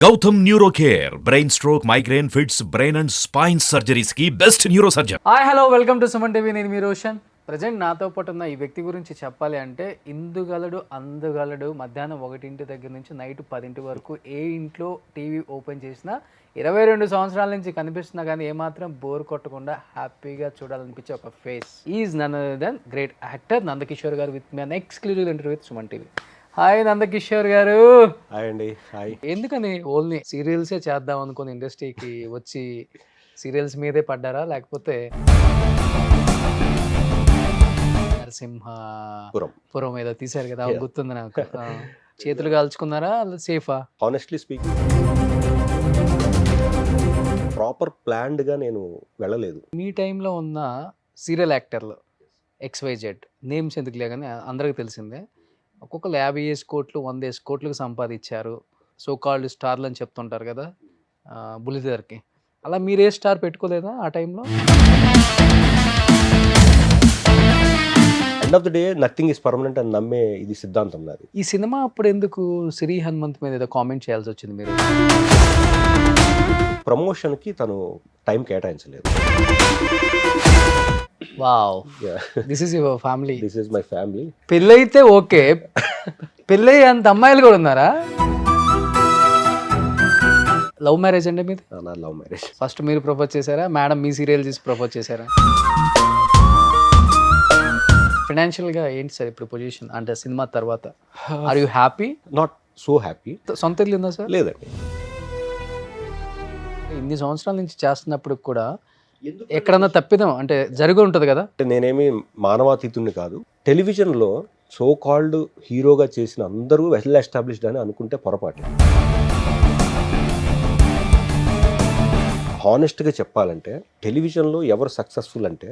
Gautam neuro care brain stroke migraine fits brain and spine surgeries కి best neuro surgeon. Hi hello welcome to Suman TV. నేను మీ Roshan. Present నాతో పాటు ఉన్న ఈ వ్యక్తి గురించి చెప్పాలి అంటే ఇందుగలడు అందగలడు. మధ్యాహ్నం 1 దగ్గర నుంచి నైట్ 10 వరకు ఏ ఇంట్లో టీవీ ఓపెన్ చేసినా 22 సంవత్సరాల నుంచి కనిపిస్తున్నా కానీ ఏమాత్రం బోర్ కొట్టకుండా హ్యాపీగా చూడాలనిపించే ఒక face is none other than great actor Nandakishore garu with me an exclusive interview with Suman TV. Hi Nandakishore garu. Hi అండి. హాయ్. ఎందుకని ఓన్లీ సీరియల్సే చేద్దాం అనుకుని ఇండస్ట్రీకి వచ్చి సీరియల్స్ మీదే పడ్డారా, లేకపోతే నరసింహపురం ఏదో తీశారు కదా, గుర్తుంది నాకు. చేతులు కాల్చుకున్నారా, సేఫా? హానెస్ట్లీ స్పీకింగ్ ప్రాపర్ ప్లాన్డ్ గా నేను వెళ్ళలేదు. మీ టైంలో ఉన్న సీరియల్ యాక్టర్లు XYZ నేమ్స్ ఎందుకులే కానీ అందరికి తెలిసిందే, ఒక్కొక్కరు 50 కోట్లు 100 కోట్లకు సంపాదించారు. సో కాల్డ్ స్టార్లు అని చెప్తుంటారు కదా బుల్లితెరకి. అలా మీరే స్టార్ పెట్టుకోలేదా ఆ టైంలో? End of the day nothing is permanent అని నమ్మే ఇది సిద్ధాంతం నాది. ఈ సినిమా అప్పుడు ఎందుకు శ్రీ హనుమంత్ మీద ఏదో కామెంట్ చేయాల్సి వచ్చింది మీరు? ప్రమోషన్ కి తను టైం కేటాయించలేదు. Wow, this is your family. This is my family. పెళ్ళైతే ఓకే, పెళ్ళై అంత అమ్మాయిలు కూడా ఉన్నారా? లవ్ మ్యారేజ్ అండి మీది? నా లవ్ మ్యారేజ్. ఫస్ట్ మీరు ప్రపోజ్ చేశారా, మేడం మీ సీరియల్ చేసి ప్రపోజ్ చేశారా? ఫైనాన్షియల్గా ఏంటి సార్ ఇప్పుడు పొజిషన్, అంటే సినిమా తర్వాత? Are you happy? Not so happy. సొంత ఇల్లు ఉందా సార్? లేదండి. ఇన్ని సంవత్సరాల నుంచి చేస్తున్నప్పుడు కూడా ఎక్కడన్నా తప్పిదం అంటే జరిగి ఉంటుంది కదా? నేనేమి మానవాతీతుడిని కాదు. టెలివిజన్లో సో కాల్డ్ హీరోగా చేసిన అందరూ వెల్ ఎస్టాబ్లిష్డ్ అని అనుకుంటే పొరపాటు. హానెస్ట్గా చెప్పాలంటే టెలివిజన్లో ఎవరు సక్సెస్ఫుల్ అంటే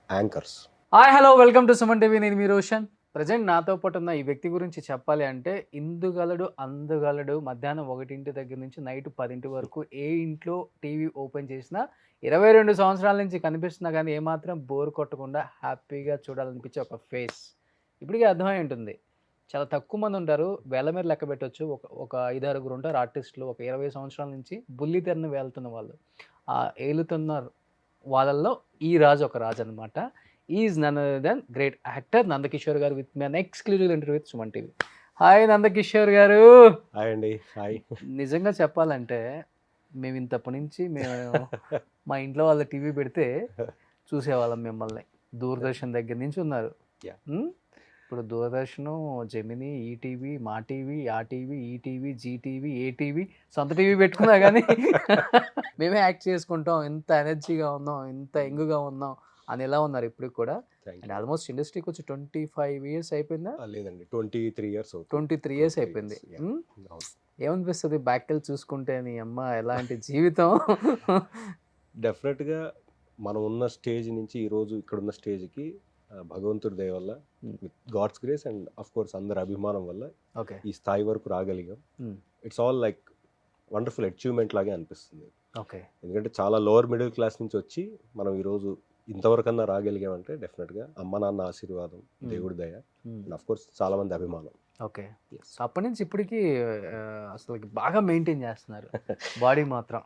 anchors. Hi hello welcome to Suman TV. నేను మీ రోషన్. ప్రజెంట్ నాతో పాటు ఉన్న ఈ వ్యక్తి గురించి చెప్పాలి అంటే ఇందుగలడు అందగలడు. మధ్యాహ్నం 1 దగ్గర నుంచి నైట్ 10 వరకు ఏ ఇంట్లో టీవీ ఓపెన్ చేసినా 22 సంవత్సరాల నుంచి కనిపిస్తున్నా కానీ ఏమాత్రం బోర్ కొట్టకుండా హ్యాపీగా చూడాలనిపించే ఒక ఫేస్ ఇప్పటికే అర్థమై ఉంటుంది. చాలా తక్కువ మంది ఉంటారు, వేల మీద లెక్క పెట్టవచ్చు. ఒక 5-6 ఉంటారు ఆర్టిస్టులు ఒక 20 సంవత్సరాల నుంచి బుల్లితెరను వేలుతున్న వాళ్ళు. ఆ ఏలుతున్న వాళ్ళల్లో ఈ రాజు ఒక రాజు అనమాట. Is none other than great actor Nandakishore garu with me an exclusive interview with Suman TV. Hi Nandakishore garu. Hi అండి. హాయ్. నిజంగా చెప్పాలంటే మేము ఇంతప్పటి నుంచి మా ఇంట్లో వాళ్ళ టీవీ పెడితే చూసేవాళ్ళం మిమ్మల్ని. దూరదర్శన్ దగ్గర నుంచి ఉన్నారు. ఇప్పుడు దూరదర్శన్, జెమిని, ఈటీవీ, మా టీవీ, ఆ టీవీ, ఈటీవీ, జీటీవీ, ఏటీవీ, సొంత టీవీ పెట్టుకున్నా కానీ మేమే యాక్ట్ చేసుకుంటాం. ఇంత ఎనర్జీగా ఉన్నాం, ఇంత యంగ్గా ఉన్నాం అని ఎలా ఉన్నారు ఇప్పుడు కూడా? అండ్ ఆల్మోస్ట్ ఇండస్ట్రీకి వచ్చి 25 ఇయర్స్ అయిపోయిందా? లేదండి, 23 ఇయర్స్. 23 ఇయర్స్ అయిపోయింది. ఏమనిపిస్తుంది బ్యాక్ వెళ్ళి చూసుకుంటే? నీ అమ్మ ఎలాంటి జీవితం! డెఫినెట్గా మనం ఉన్న స్టేజ్ నుంచి ఈరోజు ఇక్కడున్న స్టేజ్కి భగవంతుడి దయ వల్ల, with God's grace and of course అందరి అభిమానం వల్ల ఈ స్థాయి వరకు రాగలిగాం. It's all like wonderful achievement లాగే అనిపిస్తుంది. ఎందుకంటే చాలా లోవర్ మిడిల్ క్లాస్ నుంచి వచ్చి మనం ఈరోజు ఇంతవరకన్నా రాగలిగామంటే డెఫినెట్గా అమ్మ నాన్న ఆశీర్వాదం, దేవుడి దయ అండ్ అఫ్ కోర్స్ చాలా మంది అభిమానం. ఓకే, అప్పటి నుంచి ఇప్పటికి అసలు బాగా మెయింటైన్ చేస్తున్నారు బాడీ మాత్రం.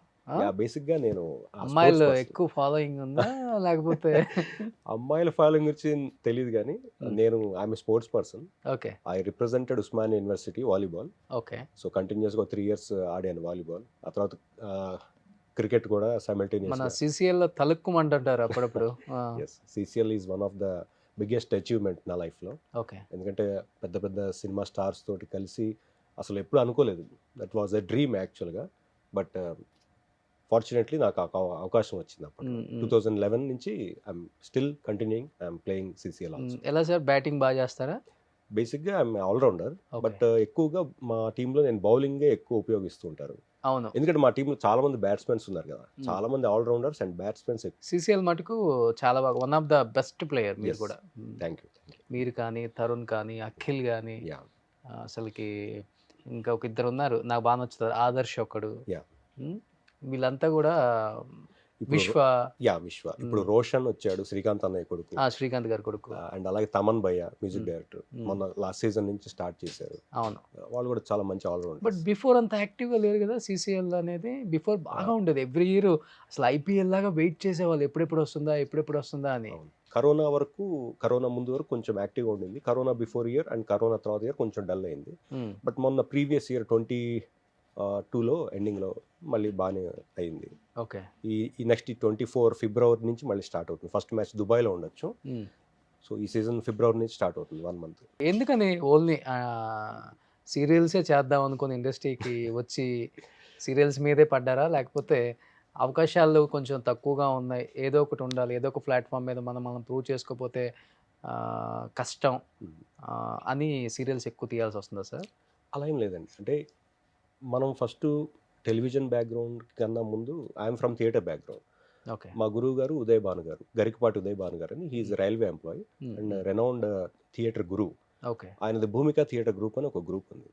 బేసిక్గా నేను అమ్మాయిలు ఎక్కువ ఫాలోయింగ్ ఉందా లేకపోతే? అమ్మాయిల ఫాలోయింగ్ గురించి తెలియదు కానీ నేను I'm sports person. Okay. I represented Osmania university volleyball. Okay. So కంటిన్యూస్గా 3 ఇయర్స్ ఆడాను వాలీబాల్. ఆ తర్వాత క్రికెట్ కూడా సైమల్టేనియస్. మన CCL తలుక్కుమంటారు అప్పుడప్పుడు. CCL is one of the biggest achievement నా లైఫ్లో. ఓకే. ఎందుకంటే పెద్ద పెద్ద సినిమా స్టార్స్ తోటి కలిసి అసలు ఎప్పుడు అనుకోలేదు. దట్ వాజ్ ఎ డ్రీమ్ యాక్చువల్గా. బట్ ఫార్చునేట్లీ నాకు అవకాశం వచ్చింది అప్పుడు. 2011 నుంచి I'm still continuing. I'm playing CCL also. ఎలా సార్, బ్యాటింగ్ బాగా చేస్తారా? బేసిక్గా ఐఎమ్ ఆల్రౌండర్. బట్ ఎక్కువగా మా టీంలో నేను బౌలింగే ఎక్కువ ఉపయోగిస్తూ ఉంటారు. అవును, ఎందుకంటే మా టీంలో చాలా మంది బ్యాట్స్మెన్స్ ఉన్నారు కదా, చాలా మంది ఆల్రౌండర్స్ అండ్ బ్యాట్స్మెన్స్. CCL మటుకు చాలా బాగా one of the best player మీరు కూడా. Thank you. మీరు కానీ, తరుణ్ కానీ, అఖిల్ కానీ, అసలుకి ఇంకా ఒక ఇద్దరు ఉన్నారు నాకు బాగా నచ్చుతారు, ఆదర్శ్ ఒకడు. వీళ్ళంతా కూడా విశ్వ విశ్వ ఇప్పుడు రోషన్ వచ్చాడు, శ్రీకాంత్ అన్నయ్య కొడుకు, శ్రీకాంత్ గారి కొడుకు, అండ్ అలాగే తమన్ భయ్య మ్యూజిక్ డైరెక్టర్ మొన్న లాస్ట్ సీజన్ నుంచి స్టార్ట్ చేశారు. అవును, వాళ్ళు కూడా చాలా మంచి ఆల్రౌండర్. బట్ బిఫోర్ అంత యాక్టివ్గా లేరు కదా CCL అనేది. బిఫోర్ బాగా ఉండేది, ఎవ్రీ ఇయర్ అసలు IPL లాగా వెయిట్ చేసేవాళ్ళు, ఎప్పుడెప్పుడు వస్తుందా అని. కరోనా ముందు వరకు కొంచెం యాక్టివ్గా ఉండింది. Corona before year and corona తర్వాత ఇయర్ కొంచెం డల్ అయింది. బట్ మొన్న ప్రీవియస్ ఇయర్ 22లో ఎండింగ్లో మళ్ళీ బాగానే అయింది. ఓకే, ఈ నెక్స్ట్ 24 ఫిబ్రవరి నుంచి మళ్ళీ స్టార్ట్ అవుతుంది. ఫస్ట్ మ్యాచ్ దుబాయ్లో ఉండొచ్చు. సో ఈ సీజన్ ఫిబ్రవరి నుంచి స్టార్ట్ అవుతుంది, 1 month. ఎందుకని ఓన్లీ సీరియల్సే చేద్దాం అనుకుని ఇండస్ట్రీకి వచ్చి సీరియల్స్ మీదే పడ్డారా, లేకపోతే అవకాశాలు కొంచెం తక్కువగా ఉన్నాయి, ఏదో ఒకటి ఉండాలి, ఏదో ఒక ప్లాట్ఫామ్ మీద మనం ప్రూవ్ చేసుకోకపోతే కష్టం అని సీరియల్స్ ఎక్కువ తీయాల్సి వస్తుందా సార్? అలా ఏం లేదండి. అంటే మనం ఫస్ట్ టెలివిజన్ బ్యాక్గ్రౌండ్ కన్నా ముందు I'm from theatre background. Okay, మా గురువు గారు ఉదయ్ భాను గారు, గరికపాటి ఉదయ్ భాను గారు అని, he's railway employee and renowned theatre గురువు. ఓకే, ఆయనది భూమిక థియేటర్ గ్రూప్ అని ఒక గ్రూప్ ఉంది.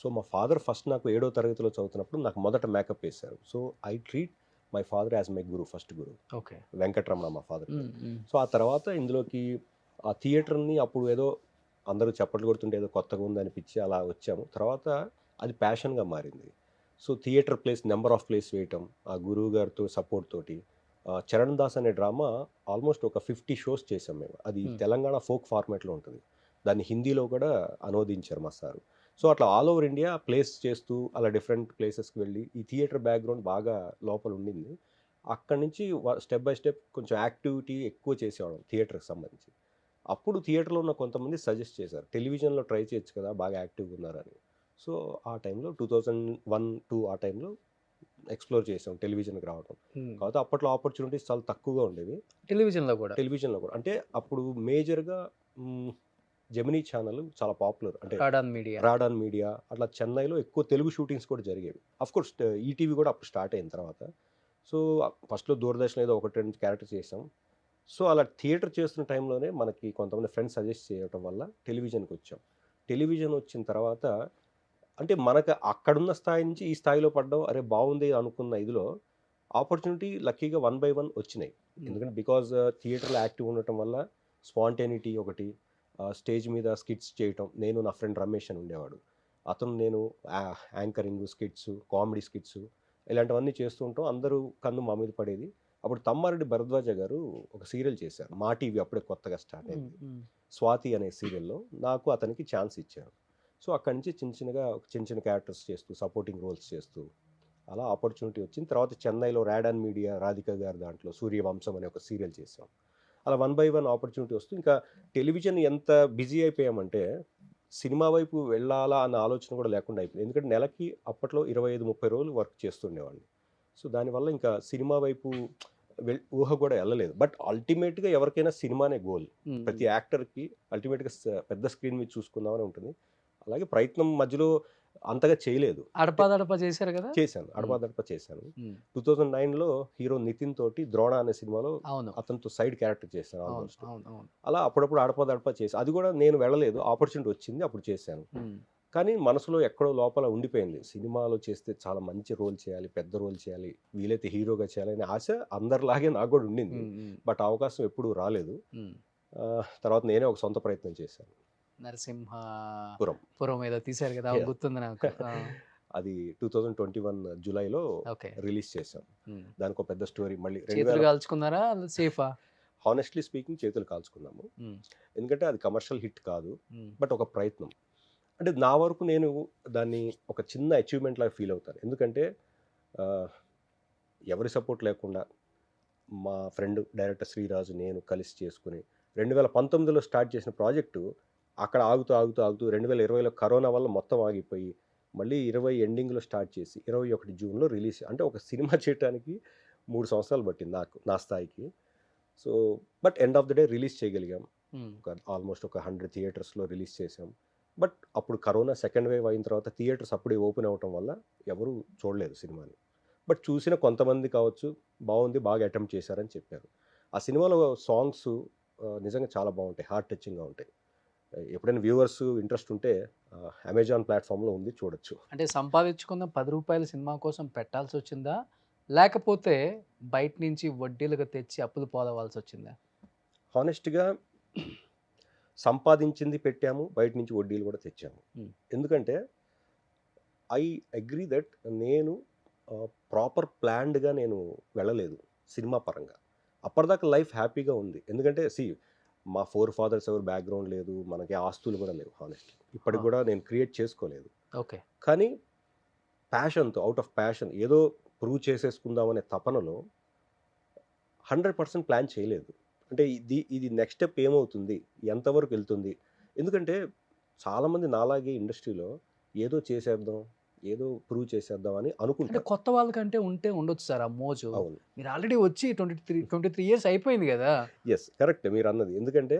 సో మా ఫాదర్ ఫస్ట్ నాకు 7వ తరగతిలో చదువుతున్నప్పుడు నాకు మొదట మేకప్ వేశారు. So I treat my father as my Guru, first Guru. Okay, Venkataramana మా ఫాదర్. సో ఆ తర్వాత ఇందులోకి ఆ థియేటర్ని అప్పుడు ఏదో అందరూ చప్పట్లు కొడుతుంటే ఏదో కొత్తగా ఉంది అనిపించి అలా వచ్చాము. తర్వాత అది ప్యాషన్గా మారింది. So theatre place, number of place వేయటం, ఆ గురువు గారితో సపోర్ట్ తోటి చరణ్ దాస్ అనే డ్రామా ఆల్మోస్ట్ ఒక 50 షోస్ చేసాం మేము. అది తెలంగాణ ఫోక్ ఫార్మాట్లో ఉంటుంది. దాన్ని హిందీలో కూడా అనువదించారు మా సారు. సో అట్లా ఆల్ ఓవర్ ఇండియా ప్లేస్ చేస్తూ అలా డిఫరెంట్ ప్లేసెస్కి వెళ్ళి ఈ థియేటర్ బ్యాక్గ్రౌండ్ బాగా లోపల ఉండింది. అక్కడి నుంచి స్టెప్ బై స్టెప్ కొంచెం యాక్టివిటీ ఎక్కువ చేసేవాళ్ళం థియేటర్కి సంబంధించి. అప్పుడు థియేటర్లో ఉన్న కొంతమంది సజెస్ట్ చేశారు, టెలివిజన్లో ట్రై చేయొచ్చు కదా, బాగా యాక్టివ్గా ఉన్నారని. సో ఆ టైంలో 2001-2 ఆ టైంలో ఎక్స్ప్లోర్ చేసాం టెలివిజన్కి రావడం. కాబట్టి అప్పట్లో ఆపర్చునిటీస్ చాలా తక్కువగా ఉండేవి టెలివిజన్లో కూడా. అంటే అప్పుడు మేజర్గా జెమినీ ఛానల్ చాలా పాపులర్, అంటే రాడాన్ మీడియా అట్లా చెన్నైలో ఎక్కువ తెలుగు షూటింగ్స్ కూడా జరిగేవి. అఫ్కోర్స్ ఈటీవీ కూడా అప్పుడు స్టార్ట్ అయిన తర్వాత. సో ఫస్ట్లో దూరదర్శన్ ఏదో 1-2 క్యారెక్టర్ చేసాం. సో అలా థియేటర్ చేస్తున్న టైంలోనే మనకి కొంతమంది ఫ్రెండ్స్ సజెస్ట్ చేయడం వల్ల టెలివిజన్కి వచ్చాం. టెలివిజన్ వచ్చిన తర్వాత అంటే మనకు అక్కడున్న స్థాయి నుంచి ఈ స్థాయిలో పడ్డం, అరే బాగుంది అనుకున్న ఇదిలో ఆపర్చునిటీ లక్కీగా 1 by 1 వచ్చినాయి. ఎందుకంటే బికాజ్ థియేటర్లో యాక్టివ్ ఉండటం వల్ల స్పాంటేనిటీ ఒకటి, స్టేజ్ మీద స్కిట్స్ చేయటం. నేను నా ఫ్రెండ్ రమేష్ అని ఉండేవాడు, అతను నేను యాంకరింగ్, స్కిట్స్, కామెడీ స్కిట్స్ ఇలాంటివన్నీ చేస్తూ ఉంటాం. అందరూ కన్ను మా మీద పడేది. అప్పుడు తమ్మారెడ్డి భరద్వాజ గారు ఒక సీరియల్ చేశారు, మా టీవీ అప్పుడే కొత్తగా స్టార్ట్ అయింది, స్వాతి అనే సీరియల్లో నాకు అతనికి ఛాన్స్ ఇచ్చారు. సో అక్కడి నుంచి చిన్న చిన్న క్యారెక్టర్స్ చేస్తూ, సపోర్టింగ్ రోల్స్ చేస్తూ అలా ఆపర్చునిటీ వచ్చింది. తర్వాత చెన్నైలో రాడాన్ మీడియా రాధిక గారి దాంట్లో సూర్యవంశం అనే ఒక సీరియల్ చేసాం. అలా 1 by 1 ఆపర్చునిటీ వస్తూ ఇంకా టెలివిజన్ ఎంత బిజీ అయిపోయామంటే సినిమా వైపు వెళ్ళాలా అన్న ఆలోచన కూడా లేకుండా అయిపోయింది. ఎందుకంటే నెలకి అప్పట్లో 25-30 రోజులు వర్క్ చేస్తుండేవాడిని. సో దానివల్ల ఇంకా సినిమా వైపు ఊహ కూడా వెళ్ళలేదు. బట్ అల్టిమేట్గా ఎవరికైనా సినిమానే గోల్. ప్రతి యాక్టర్కి అల్టిమేట్గా పెద్ద స్క్రీన్ మీద చూసుకుందామని ఉంటుంది. అలాగే ప్రయత్నం మధ్యలో అంతగా చేయలేదు. అడపాదడపా చేశారు కదా? చేశాను, అడపాదడపా చేశాను. 2009లో హీరో నితిన్ తోటి ద్రోణ అనే సినిమాలో అతనితో సైడ్ క్యారెక్టర్ చేశాను ఆల్మోస్ట్. అలా అప్పుడప్పుడు అడపాదడపా చేశాను. అది కూడా నేను వెళ్ళలేదు, ఆపర్చునిటీ వచ్చింది, అప్పుడు చేశాను. కానీ మనసులో ఎక్కడో లోపల ఉండిపోయింది, సినిమాలో చేస్తే చాలా మంచి రోల్ చేయాలి, పెద్ద రోల్ చేయాలి, వీలైతే హీరోగా చేయాలని ఆశ అందరిలాగే నాకు కూడా ఉండింది. బట్ అవకాశం ఎప్పుడూ రాలేదు. తర్వాత నేనే ఒక సొంత ప్రయత్నం చేశాను. నరసింహపురం ఏదో తీశారు కదా, గుర్తుంది నాకు. అది 2021 జూలైలో రిలీజ్ చేశాం. దానికి ఒక పెద్ద స్టోరీ. మళ్ళీ చేతులు కాల్చుకున్నారా, సేఫా? హానెస్ట్లీ స్పీకింగ్ చేతులు కాల్చుకున్నాము. ఎందుకంటే అది కమర్షియల్ హిట్ కాదు, బట్ ఒక ప్రయత్నం. అంటే నా వరకు నేను దాన్ని ఒక చిన్న అచీవ్మెంట్ లాగా ఫీల్ అవుతాను. ఎందుకంటే ఎవరి సపోర్ట్ లేకుండా మా ఫ్రెండ్ డైరెక్టర్ శ్రీరాజు నేను కలిసి చేసుకుని 2019లో స్టార్ట్ చేసిన ప్రాజెక్టు అక్కడ ఆగుతూ 2020లో కరోనా వల్ల మొత్తం ఆగిపోయి మళ్ళీ 20 ఎండింగ్లో స్టార్ట్ చేసి 21 జూన్లో రిలీజ్. అంటే ఒక సినిమా చేయడానికి 3 సంవత్సరాలు పట్టింది నాకు, నా స్థాయికి. So but end of the day release చేయగలిగాం. ఆల్మోస్ట్ ఒక 100 థియేటర్స్లో రిలీజ్ చేసాం. బట్ అప్పుడు కరోనా సెకండ్ వేవ్ అయిన తర్వాత థియేటర్స్ అప్పుడే ఓపెన్ అవ్వటం వల్ల ఎవరు చూడలేదు సినిమాని. బట్ చూసిన కొంతమంది కావచ్చు బాగుంది, బాగా అటెంప్ట్ చేశారని చెప్పారు. ఆ సినిమాలో సాంగ్స్ నిజంగా చాలా బాగుంటాయి, హార్ట్ టచింగ్గా ఉంటాయి. ఎప్పుడైనా వ్యూవర్స్ ఇంట్రెస్ట్ ఉంటే అమెజాన్ ప్లాట్ఫామ్లో ఉంది, చూడొచ్చు. అంటే సంపాదించుకున్న 10 రూపాయల సినిమా కోసం పెట్టాల్సి వచ్చిందా, లేకపోతే బయట నుంచి వడ్డీలుగా తెచ్చి అప్పులు పోలవలసి వచ్చిందా? హానెస్ట్‌గా సంపాదించింది పెట్టాము, బయట నుంచి వడ్డీలు కూడా తెచ్చాము. ఎందుకంటే ఐ అగ్రీ దట్ నేను ప్రాపర్ ప్లాన్డ్‌గా నేను వెళ్ళలేదు సినిమా పరంగా. అప్పటిదాకా లైఫ్ హ్యాపీగా ఉంది. ఎందుకంటే మా ఫోర్ ఫాదర్స్ ఎవరు బ్యాక్‌గ్రౌండ్ లేదు. మనకి ఆస్తులు కూడా లేవు హానెస్ట్‌లీ. ఇప్పటికి కూడా నేను క్రియేట్ చేసుకోలేదు. ఓకే. కానీ ప్యాషన్‌తో ఔట్ ఆఫ్ ప్యాషన్ ఏదో ప్రూవ్ చేసేసుకుందాం అనే తపనలో 100% ప్లాన్ చేయలేదు. అంటే ఇది నెక్స్ట్ స్టెప్ ఏమవుతుంది? ఎంతవరకు వెళ్తుంది? ఎందుకంటే చాలామంది నాలాగే ఇండస్ట్రీలో ఏదో చేసేద్దాం, ఏదో ప్రూవ్ చేసేద్దాం అని అంటే అనుకుంటారు. కొత్త వాళ్ళకంటే ఉంటే ఉండొచ్చు సార్ ఆ మోజు. అవును. మీరు ఆల్రెడీ వచ్చి 23 ఇయర్స్ అయిపోయింది కదా! యెస్. కరెక్ట్ మీరన్నది. ఎందుకంటే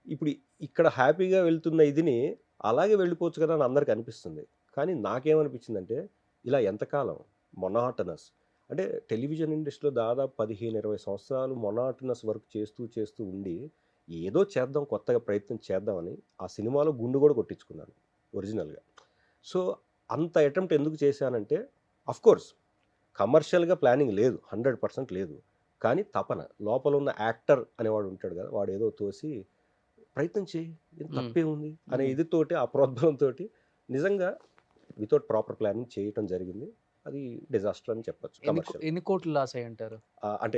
ఇప్పుడు ఇక్కడ హ్యాపీగా వెళ్తున్న ఇదిని అలాగే వెళ్ళిపోవచ్చు కదా అని అందరికి అనిపిస్తుంది. కానీ నాకేమనిపించిందంటే ఇలా ఎంతకాలం మొనాటనస్ అంటే టెలివిజన్ ఇండస్ట్రీలో దాదాపు 15-20 సంవత్సరాలు మొనాటనస్ వర్క్ చేస్తూ ఉండి ఏదో చేద్దాం కొత్తగా ప్రయత్నం చేద్దామని ఆ సినిమాలో గుండు కూడా కొట్టించుకున్నాను ఒరిజినల్‌గా. సో అంత అటెంప్ట్ ఎందుకు చేశానంటే అఫ్‌కోర్స్ కమర్షియల్‌గా ప్లానింగ్ లేదు. 100% లేదు. కానీ తపన లోపల ఉన్న యాక్టర్ అనేవాడు ఉంటాడు కదా! వాడు ఏదో తోసి ప్రయత్నం చేయి తప్పేముంది అనే ఇదితోటి ఆ ప్రోద్బలంతోటి నిజంగా వితౌట్ ప్రాపర్ ప్లానింగ్ చేయటం జరిగింది. అది డిజాస్టర్ అని చెప్పొచ్చు కమర్షియల్. ఎన్ని కోట్లు లాస్ అయ్యి ఉంటారు? అంటే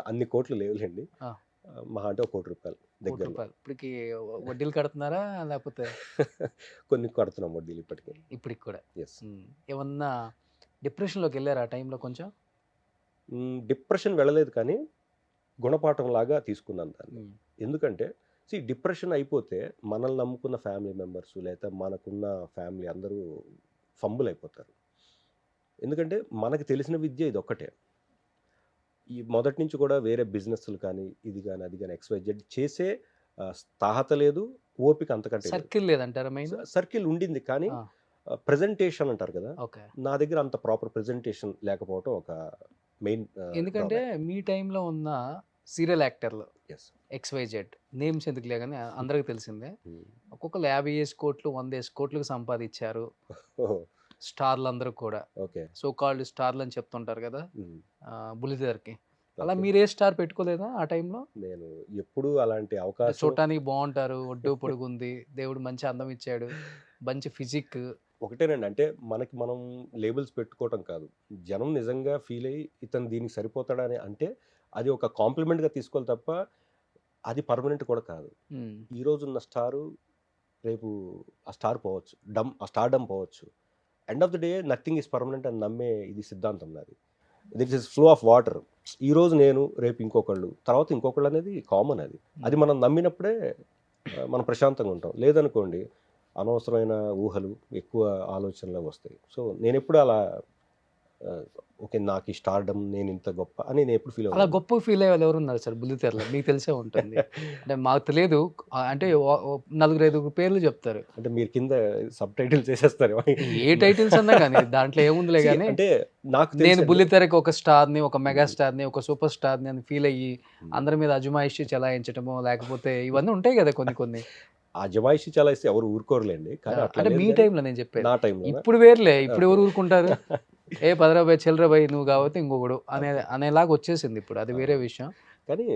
అన్ని కోట్లు లేవులేండి. ఆ. మహా అంటే ₹1 కోటి దగ్గరలో. రూపాయలు. ఇప్పటికి వడ్డీలు కడుతున్నారా? లేకపోతే కొన్ని కడుతున్నాం వడ్డీలు ఇప్పటికి. ఇప్పటికి కూడా. యెస్. ఏమన్నా డిప్రెషన్‌లోకి వెళ్ళారా ఆ టైంలో కొంచెం? డిప్రెషన్ వెళ్ళలేదు కానీ గుణపాఠం లాగా తీసుకున్నాను దాన్ని. ఎందుకంటే డిప్రెషన్ అయిపోతే మనల్ని నమ్ముకున్న ఫ్యామిలీ మెంబర్స్ లేదా మనకున్న ఫ్యామిలీ అందరూ ఫంబుల్ అయిపోతారు. ఎందుకంటే మనకు తెలిసిన విద్య ఇదొక్కటే. ఈ మొదటి నుంచి కూడా వేరే బిజినెస్‌లు కానీ, ఇది గాని, అది గాని XYZ చేసే స్థాహత లేదు, ఓపిక అంతకంటే లేదు. సర్కిల్ లేదంటారా మెయిన్? సర్కిల్ ఉండింది కానీ ప్రెజెంటేషన్ అంటారు కదా! ఓకే. నా దగ్గర అంత ప్రాపర్ ప్రెజెంటేషన్ లేకపోవటం ఒక మెయిన్ ఎందుకంటే మీ టైంలో ఉన్న సీరియల్ యాక్టర్లు యెస్. XYZ నేమ్స్ ఎందుకులే గాని అందరికి తెలిసిందే. ఒక్కొక్కళ్ళు 50 కోట్లు, 100 కోట్లకు సంపాదించారు. ఓహో! స్టార్లందరూ కూడా. ఓకే. సో కాల్డ్ స్టార్లు అని చెప్తుంటారు కదా! బుల్లితెరకి. అలా ఓకే. మీరే స్టార్ పెట్టుకోలేదా ఆ టైంలో? నేను ఎప్పుడూ అలాంటి అవకాశం చూడటానికి బాగుంటారు, ఒడ్డు పొడుగుంది, దేవుడు మంచి అందం ఇచ్చాడు, మంచి ఫిజిక్. ఒకటేనండి. అంటే మనకి మనం లేబుల్స్ పెట్టుకోవటం కాదు. జనం నిజంగా ఫీల్ అయ్యి ఇతను దీనికి సరిపోతాడని అంటే అది ఒక కాంప్లిమెంట్‌గా తీసుకోవాలి తప్ప అది పర్మనెంట్ కూడా కాదు. ఈరోజు ఉన్న స్టారు రేపు ఆ స్టార్ పోవచ్చు. ఆ స్టార్‌డమ్ పోవచ్చు. End of the day nothing is permanent అని నమ్మే ఇది సిద్ధాంతం నాది. This is flow of water. ఈరోజు నేను, రేపు ఇంకొకళ్ళు, తర్వాత ఇంకొకళ్ళు అనేది కామన్ అది. అది మనం నమ్మినప్పుడే మనం ప్రశాంతంగా ఉంటాం. లేదనుకోండి అనవసరమైన ఊహలు, ఎక్కువ ఆలోచనలు వస్తాయి. సో నేనెప్పుడు అలా ఓకే నాకు ఈ స్టార్డమ్ నేను ఇంత గొప్ప అని నేను ఎప్పుడు ఫీల్ అలా అవ్వలేదు. గొప్ప ఫీల్ అయ్యే వాళ్ళు ఎవరున్నారు సార్ బుల్లితెరలో? మీకు తెలిసే ఉంటుంది. అంటే మాకు తెలియదు. అంటే నలుగురు 5 పేర్లు చెప్తారు. అంటే మీరు కింద సబ్‌టైటిల్స్ చేసేస్తారు. ఏ టైటిల్స్ అన్నా కానీ దాంట్లో ఏముందిలే కానీ అంటే నాకు నేను తెలిసి బుల్లితెరకి ఒక స్టార్‌ని, ఒక మెగా స్టార్‌ని, ఒక సూపర్ స్టార్‌ని అని ఫీల్ అయ్యి అందరి మీద అజమాయిషి చెలాయించటమో లేకపోతే ఇవన్నీ ఉంటాయి కదా కొన్ని. ఆ జమాయిషి చలాయిస్తే ఎవరు ఊరుకోరులేండి. కానీ అట్లా అంటే లేదు మీ కానీ టైంలో నేను చెప్పేది. నా టైంలో ఇప్పుడు వేర్లే. ఇప్పుడు ఎవరు ఊరుకుంటారు? ఏ పదరాబాయ్ చెల్లరాబాయ్ నువ్వు కాబట్టి ఇంకొకడు అనేలాగా వచ్చేసింది ఇప్పుడు. అది వేరే విషయం. కానీ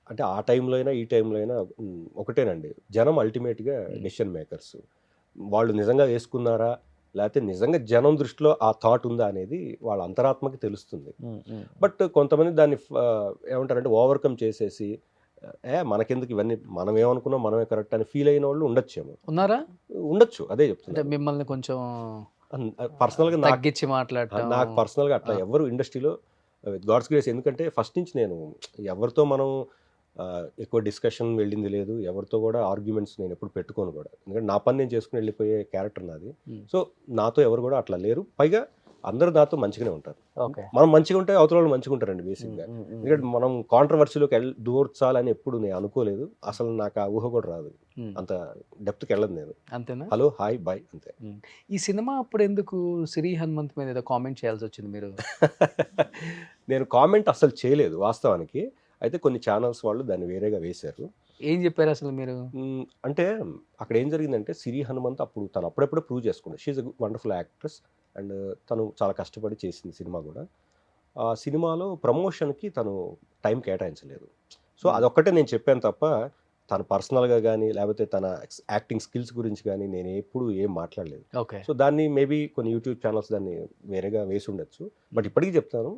అంటే ఆ టైంలో అయినా ఈ టైంలో అయినా ఒకటేనండి. జనం అల్టిమేట్‌గా డెసిషన్ మేకర్స్. వాళ్ళు నిజంగా వేసుకున్నారా? లేకపోతే నిజంగా జనం దృష్టిలో ఆ థాట్ ఉందా అనేది వాళ్ళ అంతరాత్మకి తెలుస్తుంది. బట్ కొంతమంది దాన్ని ఏమంటారంటే ఓవర్‌కమ్ చేసేసి మనకెందుకు ఇవన్నీ మనం ఏమనుకున్నాం మనమే కరెక్ట్ అని ఫీల్ అయిన వాళ్ళు ఉండొచ్చేమో. ఉన్నారా? ఉండొచ్చు. అదే అంటే చెప్తున్నా. మిమ్మల్ని కొంచెం పర్సనల్‌గా తగ్గించి మాట్లాడటం. నాకు పర్సనల్‌గా అట్లా ఎవ్వరు ఇండస్ట్రీలో గాడ్స్ గ్రేస్ ఎందుకంటే ఫస్ట్ నుంచి నేను ఎవరితో మనం ఎక్కువ డిస్కషన్ వెళ్ళింది లేదు. ఎవరితో కూడా ఆర్గ్యుమెంట్స్ నేను ఎప్పుడు పెట్టుకోను కూడా. ఎందుకంటే నా పని నేను చేసుకుని వెళ్ళిపోయే క్యారెక్టర్ నాది. సో నాతో ఎవరు కూడా అట్లా లేరు. పైగా అందరూ నాతో మంచిగానే ఉంటారు. ఓకే. మనం మంచిగా ఉంటే అవతల వాళ్ళు మంచిగా ఉంటారండి బేసిక్‌గా. ఎందుకంటే మనం కాంట్రవర్సీలోకి దూర్చాలని ఎప్పుడు నేను అనుకోలేదు. అసలు నాకు ఆ ఊహ కూడా రాదు. అంత డెప్త్‌కి వెళ్ళదు నేను. అంతేనా? హలో, హాయ్, బాయ్ అంతే. ఈ సినిమా అప్పుడు ఎందుకు సిరి హనుమంత్ మీద ఏదో కామెంట్ చేయాల్సి వచ్చింది మీరు? నేను కామెంట్ అస్సలు చేయలేదు వాస్తవానికి. అయితే కొన్ని ఛానల్స్ వాళ్ళు దాన్ని వేరేగా వేశారు. ఏం చెప్పారు అసలు మీరు? అంటే అక్కడ ఏం జరిగిందంటే సిరి హనుమంత్ అప్పుడు తను అప్పుడప్పుడే ప్రూవ్ చేసుకుంది. She is a wonderful actress and తను చాలా కష్టపడి చేసింది సినిమా కూడా. ఆ సినిమాలో ప్రమోషన్కి తను టైం కేటాయించలేదు. సో అదొక్కటే నేను చెప్పాను తప్ప తన పర్సనల్గా కానీ లేకపోతే తన యాక్టింగ్ స్కిల్స్ గురించి కానీ నేను ఎప్పుడు ఏం మాట్లాడలేదు. ఓకే. సో దాన్ని మేబీ కొన్ని యూట్యూబ్ ఛానల్స్ దాన్ని వేరేగా వేసి ఉండొచ్చు. బట్ ఇప్పటికీ చెప్తాను,